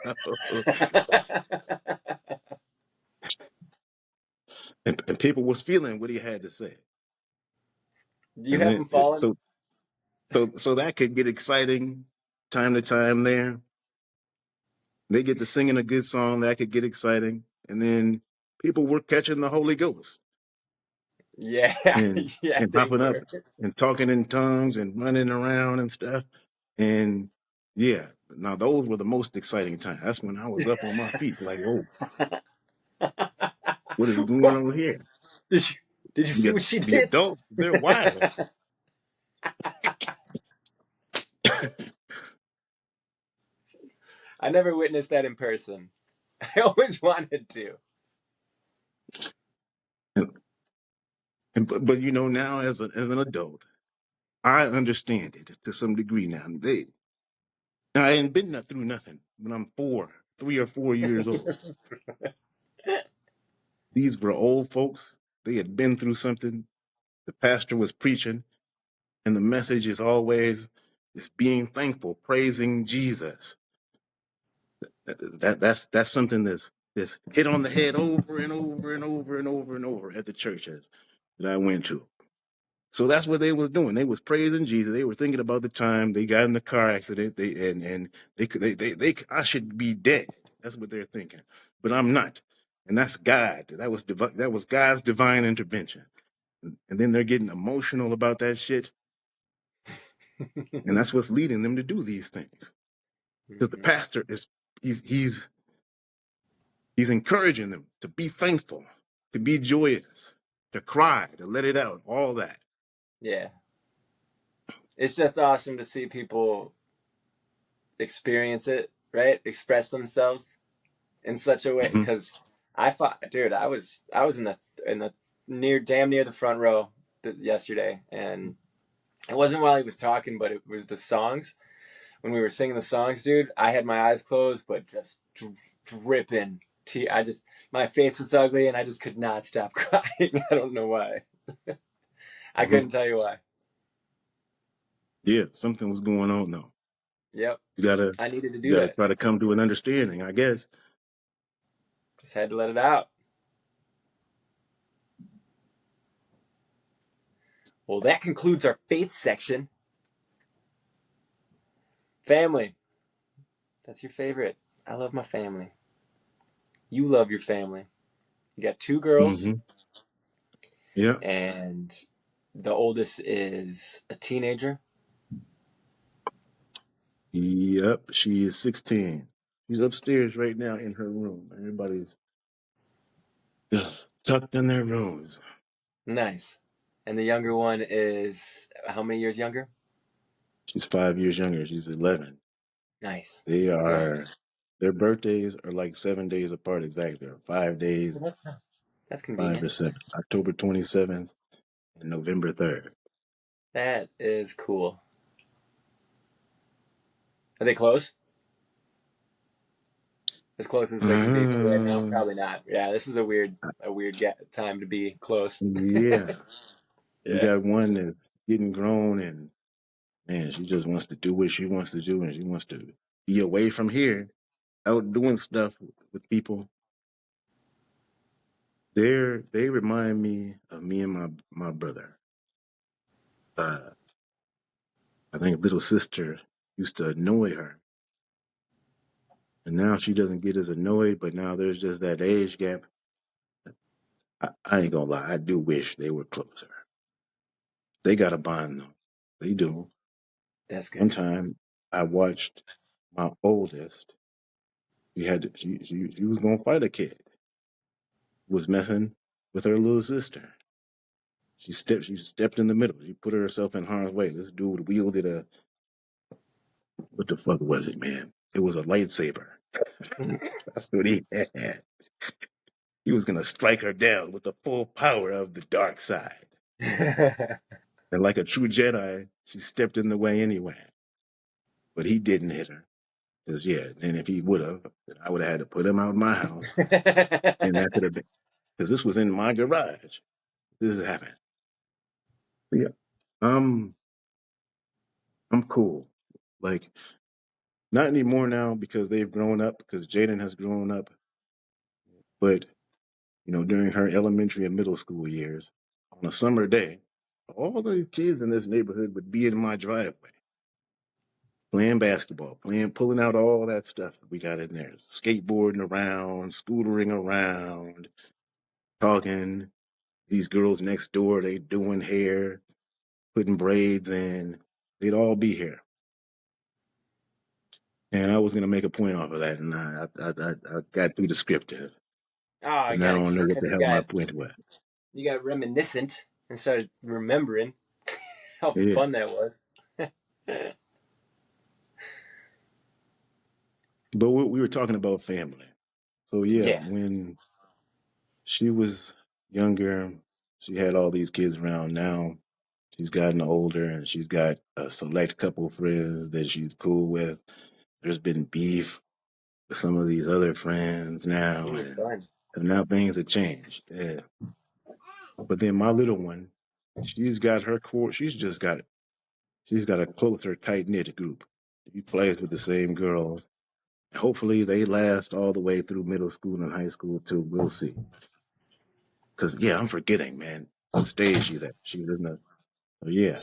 And people was feeling what he had to say. Do you And have then them fallen? so that could get exciting time to time there. They get to singing a good song, that could get exciting. And then people were catching the Holy Ghost Yeah. and Yeah, and they popping up were. and talking in tongues and running around and stuff. And yeah, now those were the most exciting times. That's when I was up on my feet, like, oh, what is going What? on here? Did you did you see what she The did? adults, they're wild. I never witnessed that in person. I always wanted to. and, but now as an adult, I understand it to some degree now. I ain't been through nothing when I'm 3 or 4 years old. These were old folks. They had been through something. The pastor was preaching, and the message is always is being thankful, praising Jesus. That's something that's hit on the head over and over and over and over and over at the churches that I went to. So that's what they was doing. They was praising Jesus. They were thinking about the time they got in the car accident. And I should be dead. That's what they're thinking. But I'm not. And that's God. That was God's divine intervention. And then they're getting emotional about that shit. And that's what's leading them to do these things. Because the Mhm. pastor he's he's he's encouraging them to be thankful, to be joyous, to cry, to let it out, all that. Yeah. It's just awesome to see people experience it, right? Express themselves in such a way. Mhm. Because I thought, dude, I was in the near damn near the front row yesterday, and it wasn't while he was talking, but it was the songs. When we were singing the songs, dude, I had my eyes closed, but just dripping. I just my face was ugly, and I just could not stop crying. I don't know why. I Mhm. couldn't tell you why. Yeah, something was going on though. Yep, You gotta I needed to you do gotta that. try to come to an understanding, I guess. Just had to let it out. Well, that concludes our faith section. Family. That's your favorite. I love my family. You love your family. You got two girls, Hmm. Yeah. and the oldest is a teenager. Yep. She is 16. She's upstairs right now in her room. Everybody's just tucked in their rooms. Nice. And the younger one is how many years younger? She's 5 years younger. She's 11. Nice. They Ugh. are their birthdays are like 7 days apart exactly. They're 5 days, Well, that's five convenient. or seven. October 27th and November 3rd. That is cool. Are they close? as close as they can be. But right now, Uh, probably not. Yeah, this is a weird time to be close. yeah. You Yeah, got one that's getting grown and man, she just wants to do what she wants to do and she wants to be away from here, out doing stuff with people. They remind me of me and my brother. Uh, I think little sister used to annoy her, and now she doesn't get as annoyed. But now there's just that age gap. I ain't gonna lie, I do wish they were closer. They got a bond though. They do. that's One good. time, I watched my oldest. She was gonna fight a kid. Was messing with her little sister. She stepped in the middle. She put herself in harm's way. This dude wielded a what the fuck was it, man? It was a lightsaber. That's what he had. He was gonna strike her down with the full power of the dark side. And like a true Jedi, she stepped in the way anyway. But he didn't hit her. Because yeah, then if he would have, then I would have had to put him out of my house. And that could have been because this was in my garage. This is happening. Yeah. Um, I'm cool. Like not anymore now because they've grown up, because Jaden has grown up. But during her elementary and middle school years, on a summer day, all the kids in this neighborhood would be in my driveway playing basketball, pulling out all that stuff that we got in there, skateboarding around, scootering around, talking. These girls next door, they doing hair, putting braids in. They'd all be here. And I was going to make a point off of that, and I got too descriptive. Oh And I yeah, don't know what and the hell my point was. you got reminiscent and started remembering how Yeah. fun that was. But we were talking about family. So yeah, Yeah. when she was younger, she had all these kids around. Now she's gotten older and she's got a select couple friends that she's cool with. There's been beef with some of these other friends now, Ooh, fun. and now things have changed. Yeah. But then my little one, she's got her core. She's got a closer, tight knit group. She plays with the same girls. Hopefully, they last all the way through middle school and high school too. We'll see. Because yeah, I'm forgetting, man, what stage she's at. She's in the yeah.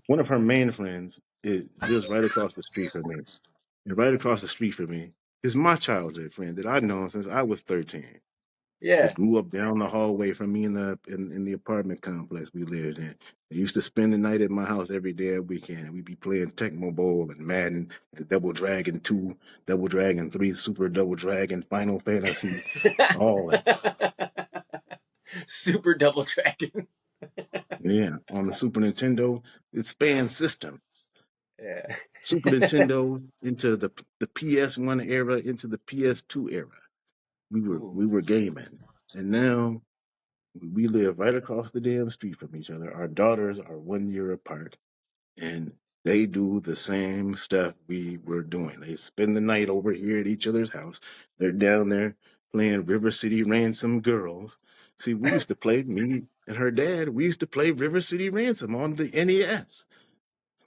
One of her main friends lives right across the street from me. And right across the street from me is my childhood friend that I've known since I was 13. That Yeah. grew up down the hallway from me in the apartment complex we lived in. They used to spend the night at my house every day and weekend, and we'd be playing Tecmo Bowl and Madden and Double Dragon 2, Double Dragon 3, Super Double Dragon, Final Fantasy, all that. Super double dragon. Yeah, on the Super Nintendo, it spans system. Yeah. Super Nintendo into the PS1 era into the PS2 era. We were Ooh. we were gaming, and now we live right across the damn street from each other. Our daughters are 1 year apart, and they do the same stuff we were doing. They spend the night over here at each other's house. They're down there playing River City Ransom Girls. See, we used to play, me and her dad, we used to play River City Ransom on the NES.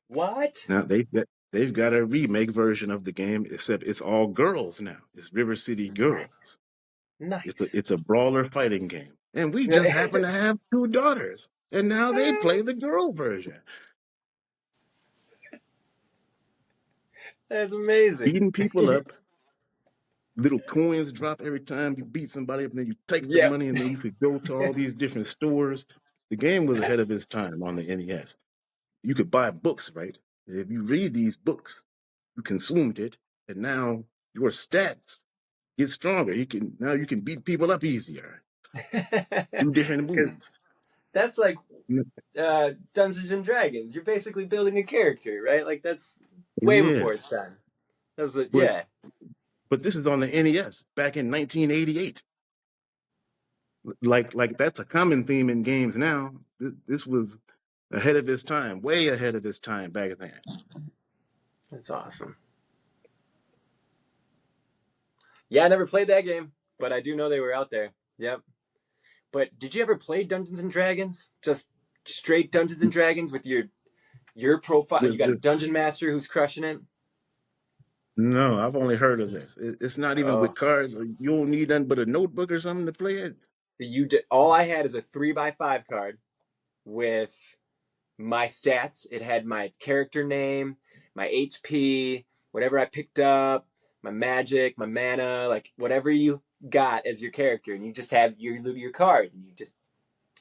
What? Now they've got a remake version of the game, except it's all girls now. It's River City Nice. Girls. It's a Nice. it's a brawler fighting game. And we just happen to have two daughters. And now they play the girl version. That's amazing. Beating people up, little coins drop every time you beat somebody up, and then you take the Yep. money, and then you could go to all these different stores. The game was ahead of its time on the NES. You could buy books, right? And if you read these books, you consumed it, and now your stats get stronger. You can beat people up easier. Do different Because moves. that's like Dungeons and Dragons. You're basically building a character, right? Like that's way Yeah. before its time. That was But yeah. but this is on the NES back in 1988. Like that's a common theme in games now. This was ahead of its time, way ahead of its time back then. That's awesome. Yeah, I never played that game, but I do know they were out there. Yep. But did you ever play Dungeons and Dragons? Just straight Dungeons and Dragons with your profile. You got a With dungeon master who's crushing it. no, I've only heard of this. It's not even with Oh, cards. You don't need nothing but a notebook or something to play it. so you did. All I had is a 3x5 card with my stats. It had my character name, my HP, whatever I picked up, my magic, my mana, like whatever you got as your character, and you just have your card,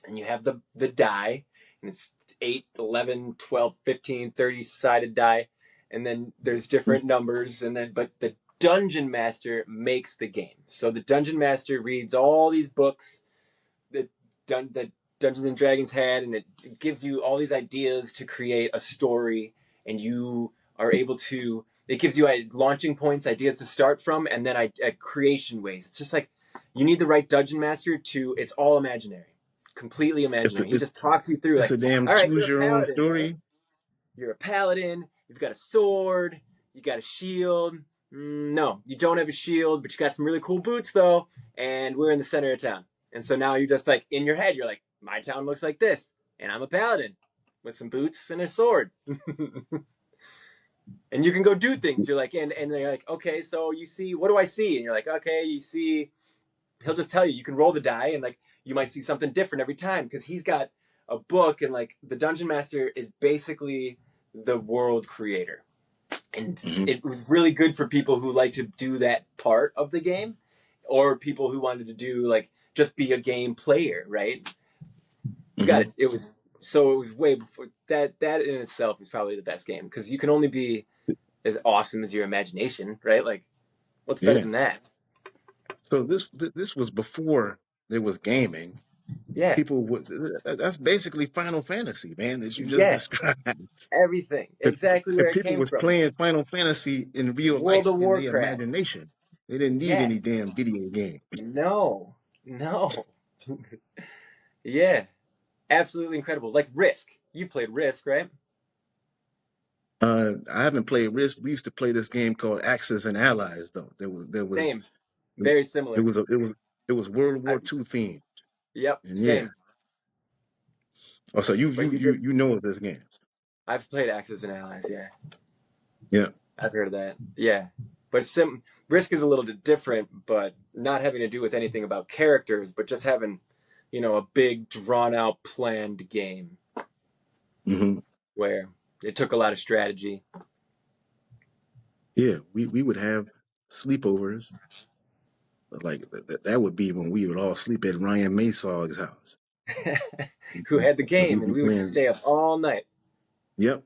and you have the die, and it's 8, 11, 12, 15, 30 sided die, and then there's different numbers, and then but the dungeon master makes the game. So the dungeon master reads all these books that that Dungeons and Dragons had, and it gives you all these ideas to create a story, and you are able to. It gives you launching points, ideas to start from, and then creation ways. It's just like you need the right dungeon master to. It's all imaginary, completely It's a imaginary. He it's, just talks you through it's like, a damn all right, you're choose a your own paladin, right? story. You're a paladin. You've got a sword. You got a shield. No, you don't have a shield, but you got some really cool boots though. And we're in the center of town. And so now you're just like in your head, you're like, my town looks like this, and I'm a paladin with some boots and a sword. And you can go do things. You're like, and they're like, okay, so you see, what do I see? And you're like, okay, you see. He'll just tell you. You can roll the die, and like you might see something different every time because he's got a book, and like the dungeon master is basically the world creator, and Hmm. it was really good for people who like to do that part of the game, or people who wanted to do like just be a game player, right? You got Hmm. it. It was so it was way before that. That in itself is probably the best game because you can only be as awesome as your imagination, right? Like, what's better Yeah. than that? So this was before there was gaming. Yeah, People would that's basically Final Fantasy, man, that you just yeah, described. everything exactly The where it people came was from. playing Final Fantasy in real World life of in their Warcraft. imagination. They didn't need Yeah, any damn video game. no, no, yeah, absolutely incredible. Like Risk. You've played Risk, right? I haven't played Risk. We used to play this game called Axis and Allies, though. Same, very It similar. was it was World I, War II themed, yep, and yeah. same. Oh, so But you did. you know of this game? I've played Axis and Allies. Yeah, Yeah. I've heard of that. Yeah, but Risk is a little bit different, but not having to do with anything about characters, but just having, a big drawn out planned game Hmm. where it took a lot of strategy. Yeah, we would have sleepovers. Like that would be when we would all sleep at Ryan Maysog's house. Who had the game, We'd and be we would just playing. stay up all night. Yep.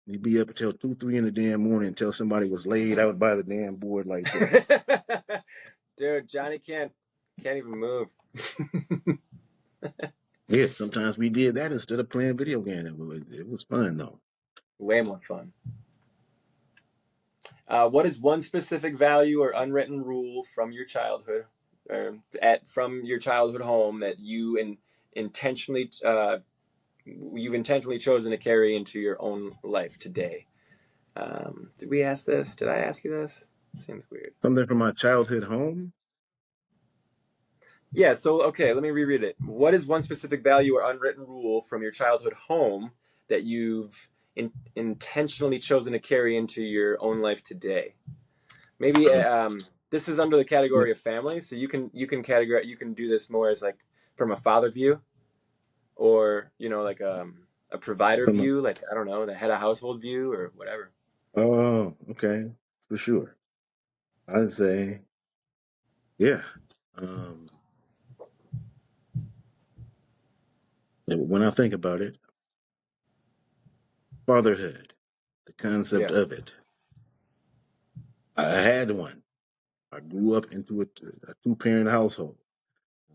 We'd be up until 2, 3 in the damn morning until somebody was laid out by the damn board like that. Dude, Johnny can't even move. Yeah, sometimes we did that instead of playing video games. It was fun though. Way more fun. What is one specific value or unwritten rule from your childhood, or from your childhood home that intentionally you've intentionally chosen to carry into your own life today? Did we ask this? Did I ask you this? Seems weird. Something from my childhood home. Yeah, so okay, let me reread it. What is one specific value or unwritten rule from your childhood home that you've intentionally chosen to carry into your own life today? Maybe Um, this is under the yeah, category of family, so you can categorize you can do this more as like from a father view, or like a provider from view, like I don't know, the head of household view or whatever. oh, okay, for sure. I'd say, yeah. Um, when I think about it, fatherhood, the concept Yeah. of it. I had one. I grew up into a two-parent household.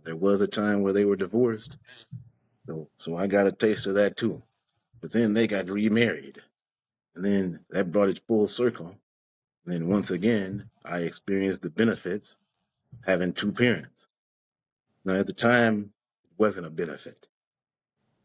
There was a time where they were divorced, so I got a taste of that too. But then they got remarried, and then that brought it full circle. And then once again, I experienced the benefits of having two parents. Now, at the time, it wasn't a benefit.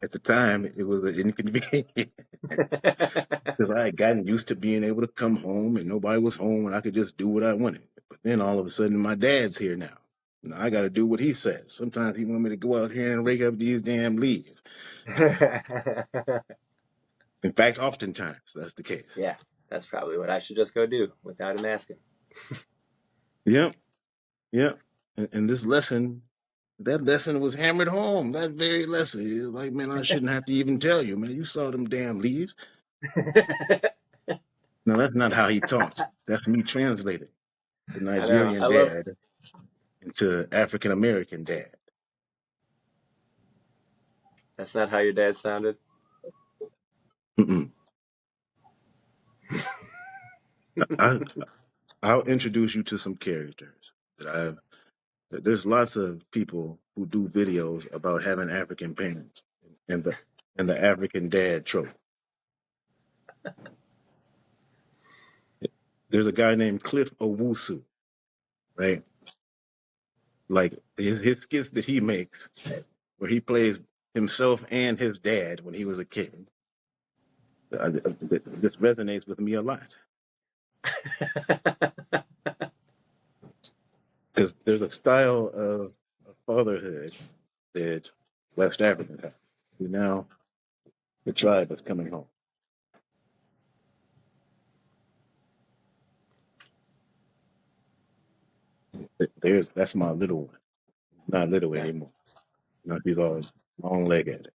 At the time, it was an inconvenience because I had gotten used to being able to come home and nobody was home and I could just do what I wanted. But then all of a sudden, my dad's here now. Now I got to do what he says. Sometimes he want me to go out here and rake up these damn leaves. In fact, oftentimes that's the case. Yeah, that's probably what I should just go do without him asking. Yep, yep. And this lesson, that lesson was hammered home. That very lesson. It's like, man, I shouldn't have to even tell you, man. You saw them damn leaves. No, that's not how he talks. That's me translating the I know. Nigerian I love. dad into African American dad. That's not how your dad sounded. Mm-mm. I, I'll introduce you to some characters that I've. There's lots of people who do videos about having African parents and the African dad trope. There's a guy named Cliff Owusu, right? Like his skits that he makes, where he plays himself and his dad when he was a kid. This resonates with me a lot because there's a style of fatherhood that West Africans have. See, now the tribe is coming home. That's my little one. Not little Yeah. anymore. You know, he's all long legged.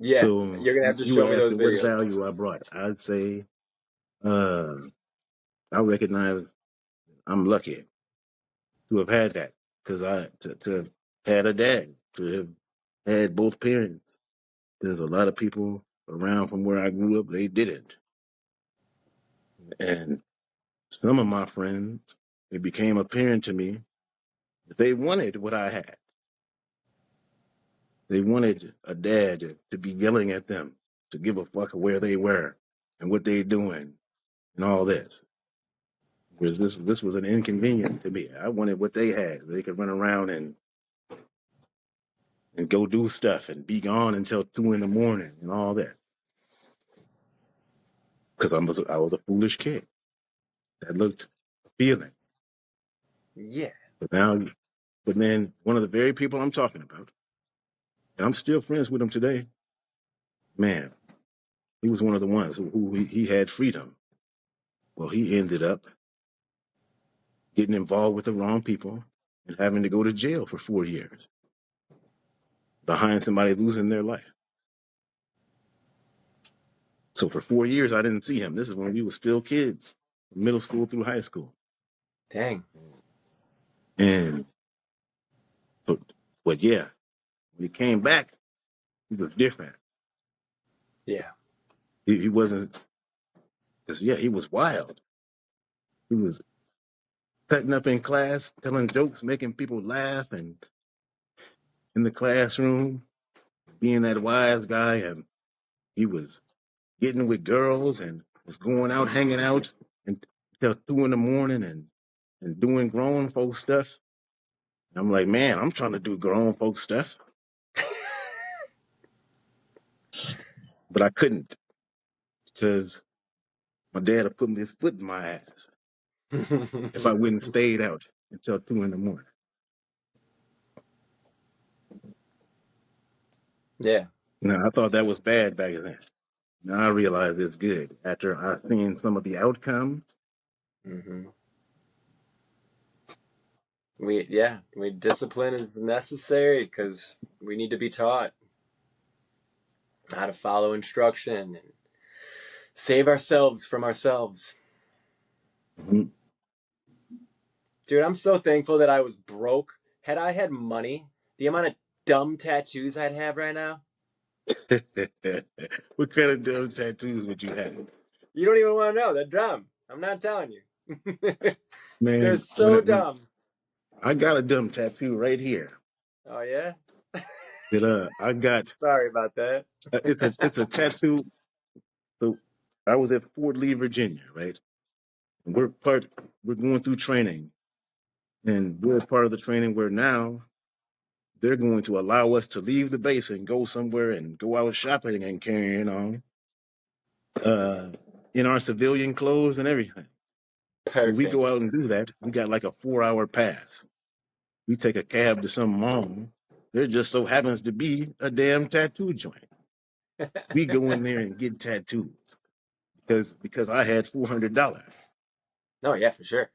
Yeah, So you're gonna have to you show were me those asking what videos. value I brought. I'd say uh, I recognize I'm lucky to have had that because to had a dad, to have had both parents. There's a lot of people around from where I grew up, they didn't. And some of my friends, it became apparent to me that they wanted what I had. They wanted a dad to be yelling at them, to give a fuck where they were and what they doing and all this. Whereas this was an inconvenience to me. I wanted what they had. They could run around and go do stuff and be gone until 2 in the morning and all that. Because I was a foolish kid that looked appealing. Yeah. But now, but then one of the very people I'm talking about, and I'm still friends with him today, man, he was one of the ones who he had freedom. Well, he ended up getting involved with the wrong people and having to go to jail for 4 years behind somebody losing their life. So for 4 years, I didn't see him. This is when we were still kids, middle school through high school. Dang. And but yeah, when he came back, he was different. Yeah. He wasn't, because yeah, he was wild. He was cutting up in class, telling jokes, making people laugh, and in the classroom, being that wise guy. And he was getting with girls and was going out, hanging out until 2 in the morning and doing grown folk stuff. I'm like, man, I'm trying to do grown folk stuff, but I couldn't because my dad had put his foot in my ass if I wouldn't stayed out until 2 in the morning. Yeah. Now I thought that was bad back then. Now I realize it's good after I've seen some of the outcomes. hmm we discipline is necessary because we need to be taught how to follow instruction and save ourselves from ourselves. Mhm. Dude, I'm so thankful that I was broke. Had I had money, the amount of dumb tattoos I'd have right now, What kind of dumb tattoos would you have? you don't even want to know. They're dumb. I'm not telling you. They're Man, so dumb. I got a dumb tattoo right here Oh yeah. that I got. Sorry about that. It's a tattoo. So I was at Fort Lee, Virginia, right? And we're going through training, and we're part of the training where now they're going to allow us to leave the base and go somewhere and go out shopping and carrying on uh, in our civilian clothes and everything. So we Perfect. go out and do that. We got like a 4 hour pass. We take a cab to some mall. There just so happens to be a damn tattoo joint. We go in there and get tattoos because I had $400. No, yeah, for sure.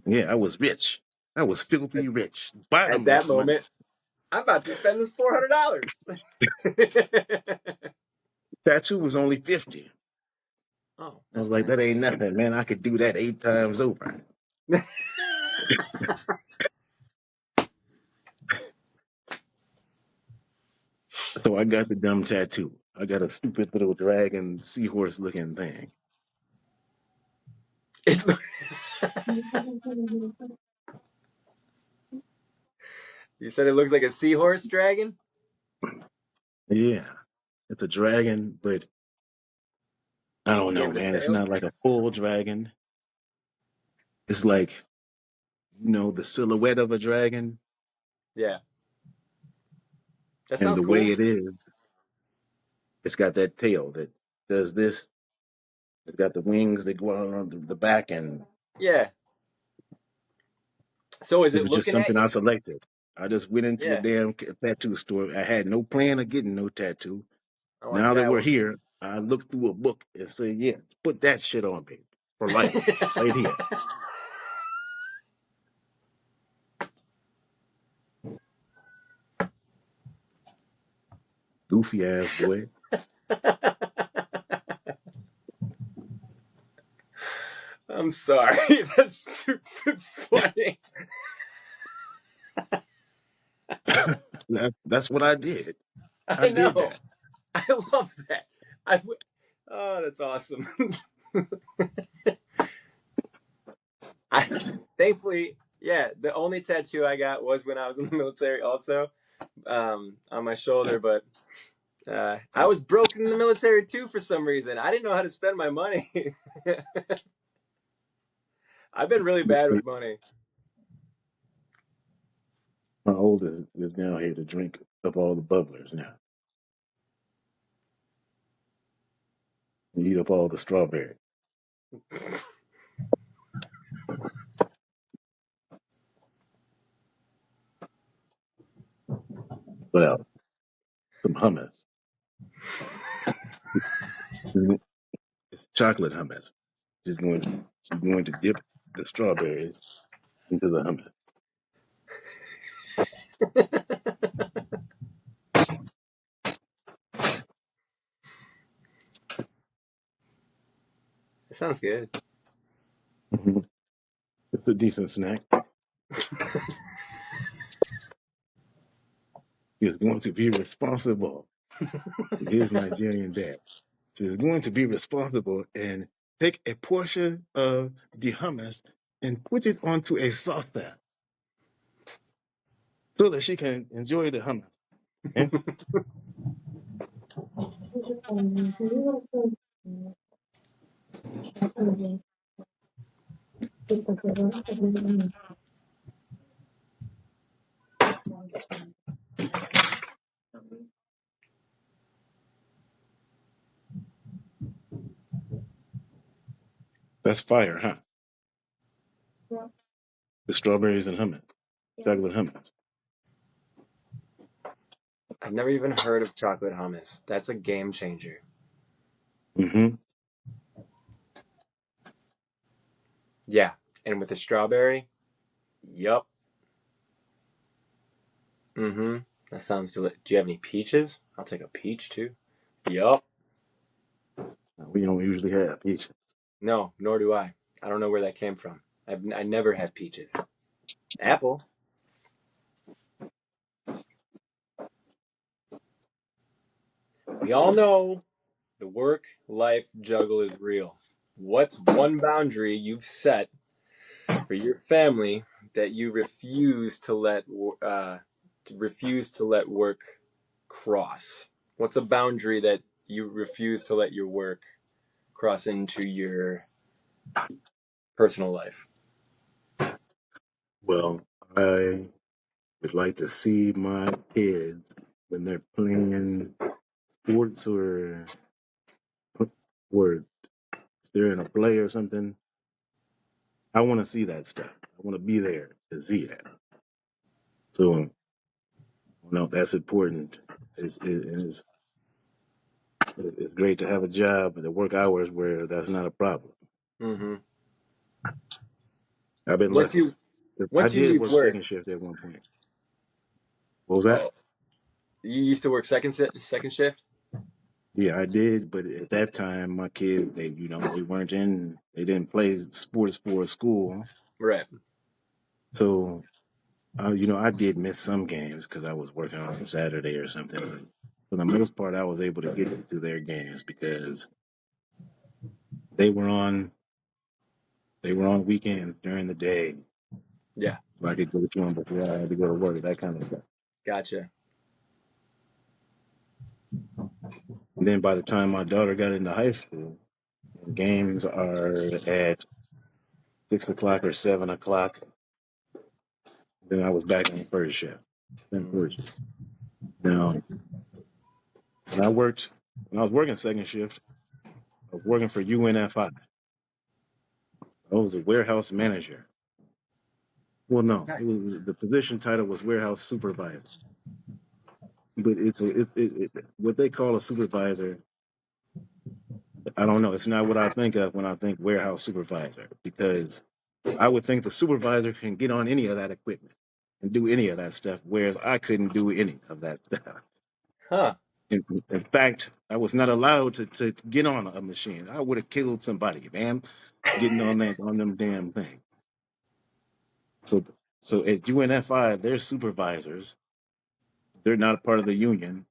Yeah, I was rich. I was filthy rich, At that bottomless money. moment, I'm about to spend this $400. Tattoo was only 50. Oh, I was that's like, that nice. ain't nothing, man. I could do that 8 times over. So I got the dumb tattoo. I got a stupid little dragon seahorse looking thing. It, you said it looks like a seahorse dragon? Yeah, it's a dragon, but I don't Do you know, have the man. It's tail? not like a full dragon. It's like, the silhouette of a dragon Yeah. That and sounds the way cool. it is. It's got that tail that does this. It's got the wings that go out on the back, and Yeah. So is it it was just looking at something I you? selected. I just went into a Yeah. damn tattoo store. I had no plan of getting no tattoo. I like Now that that we're one. here, I looked through a book and said, yeah, put that shit on me for life, right here. Goofy ass boy. I'm sorry. That's stupid funny. That's what I did. I I did know. that. I love that. Oh, that's awesome. I thankfully, yeah, the only tattoo I got was when I was in the military, also on my shoulder. But I was broke in the military too for some reason. I didn't know how to spend my money. I've been really bad with money. My oldest is down here to drink up all the bubblers now. Eat up all the strawberry. Well, some hummus. It's chocolate hummus. She's going to dip the strawberries into the hummus. That sounds good. Mhm. It's a decent snack. She's going to be responsible. Here's Nigerian dad. She's going to be responsible and take a portion of the hummus and put it onto a saucer so that she can enjoy the hummus. Okay? That's fire, huh? The strawberries and hummus, chocolate hummus. I've never even heard of chocolate hummus. That's a game changer. Hmm. Yeah, and with the strawberry, yup. Mm-hmm. That sounds delicious. Do you have any peaches? I'll take a peach too. Yup. We don't usually have peach. No, nor do I. I don't know where that came from. I never had peaches. Apple. We all know the work life juggle is real. What's one boundary you've set for your family that you refuse to let work cross? What's a boundary that you refuse to let your work cross into your personal life? Well, I It's like to see my kids when they're playing sports or if they're in a play or something. I want to see that stuff. I want to be there to see that. So, no, that's important. It's, it's great to have a job and the work hours where that's not a problem. Mm-hmm. I've been Once lucky. you I once you did leave work work, second shift at one point. What was that? oh, you used to work second shift, Yeah, I did, but at that time, my kids, they didn't play sports for school. right? So, I did miss some games because I was working on Saturday or something. But for the most part, I was able to get to their games because they were on they were on weekends during the day. Yeah, So I could go to them before I had to go to work, that kind of stuff. gotcha. And then by the time my daughter got into high school, games are at 6 o'clock or 7 o'clock. Then I was back on first shift. Then first Mm-hmm. shift. Now, when I worked, when I was working second shift, I was working for UNFI. I was a warehouse manager. Well, no, it Nice. was the position title was warehouse supervisor, but what they call a supervisor. I don't know. It's not what I think of when I think warehouse supervisor because I would think the supervisor can get on any of that equipment and do any of that stuff, whereas I couldn't do any of that stuff. Huh. In fact, I was not allowed to get on a machine. I would have killed somebody, man, getting on them damn thing. So so at UNFI, their supervisors, they're not a part of the union.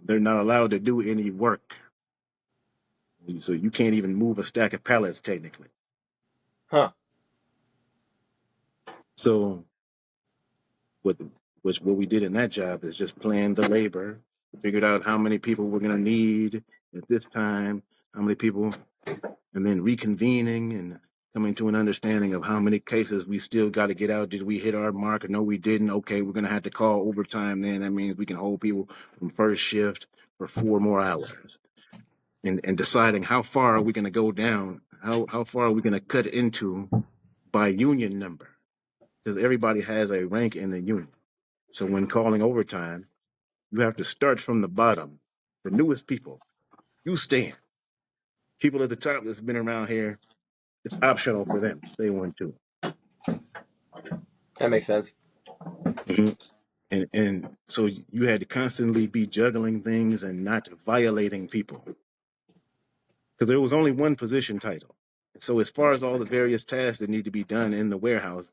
They're not allowed to do any work. So you can't even move a stack of pallets technically. Huh. So what what we did in that job is just plan the labor, figured out how many people we're gonna need at this time, how many people, and then reconvening and coming to an understanding of how many cases we still got to get out. Did we hit our mark? Or no, we didn't. Okay, we're gonna have to call overtime. Then that means we can hold people from first shift for 4 more hours, and deciding how far are we gonna go down? How far are we gonna cut into by union number? Because everybody has a rank in the union. So when calling overtime, you have to start from the bottom. The newest people, you stand. People at the top that's been around here, it's optional for them. They want to. That makes sense. Mhm. And so you had to constantly be juggling things and not violating people because there was only one position title. So as far as all the various tasks that need to be done in the warehouse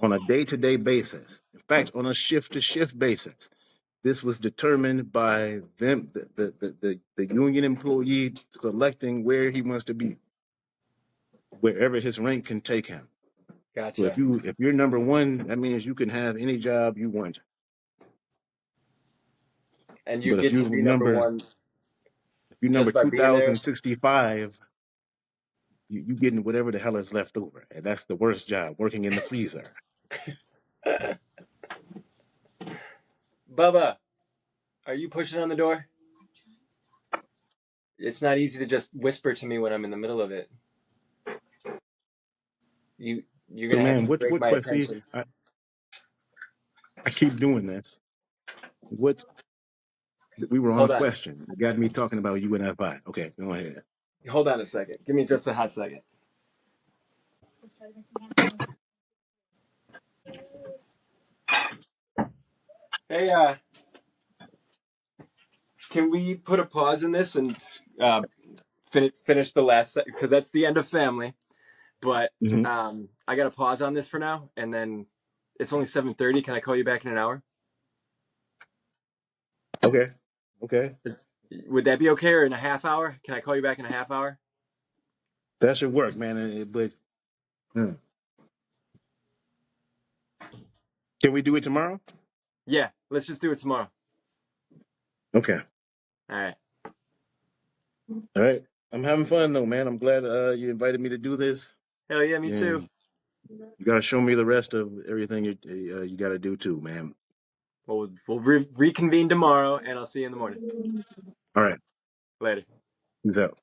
on a day-to-day basis, in fact, on a shift-to-shift basis, this was determined by them, the union employee selecting where he wants to be, wherever his rank can take him. So Gotcha. if you're number one, that means you can have any job you want. And you But get to be number one if you're number just by being there. 2065, you getting whatever the hell is left over, and that's the worst job, working in the freezer. Bubba, are you pushing on the door? It's not easy to just whisper to me when I'm in the middle of it. You you're So gonna have to man, break what my question? attention. I keep doing this. What we were on a Hold on. question. You got me talking about UNFI. Okay, go ahead. Hold on a second. Give me just a hot second. Hey, can we put a pause in this and finish the last because that's the end of family. But Hmm. I got to pause on this for now, and then it's only 7:30. Can I call you back in an hour? Okay. Okay. Would that be okay, or in a half hour? Can I call you back in a half hour? That should work, man. But can we do it tomorrow? Yeah, let's just do it tomorrow. Okay. All right. All right. I'm having fun though, man. I'm glad you invited me to do this. Hell yeah, me too. And You got to show me the rest of everything you got to do too, man. Well, we'll reconvene tomorrow, and I'll see you in the morning. All right. Later. Peace out.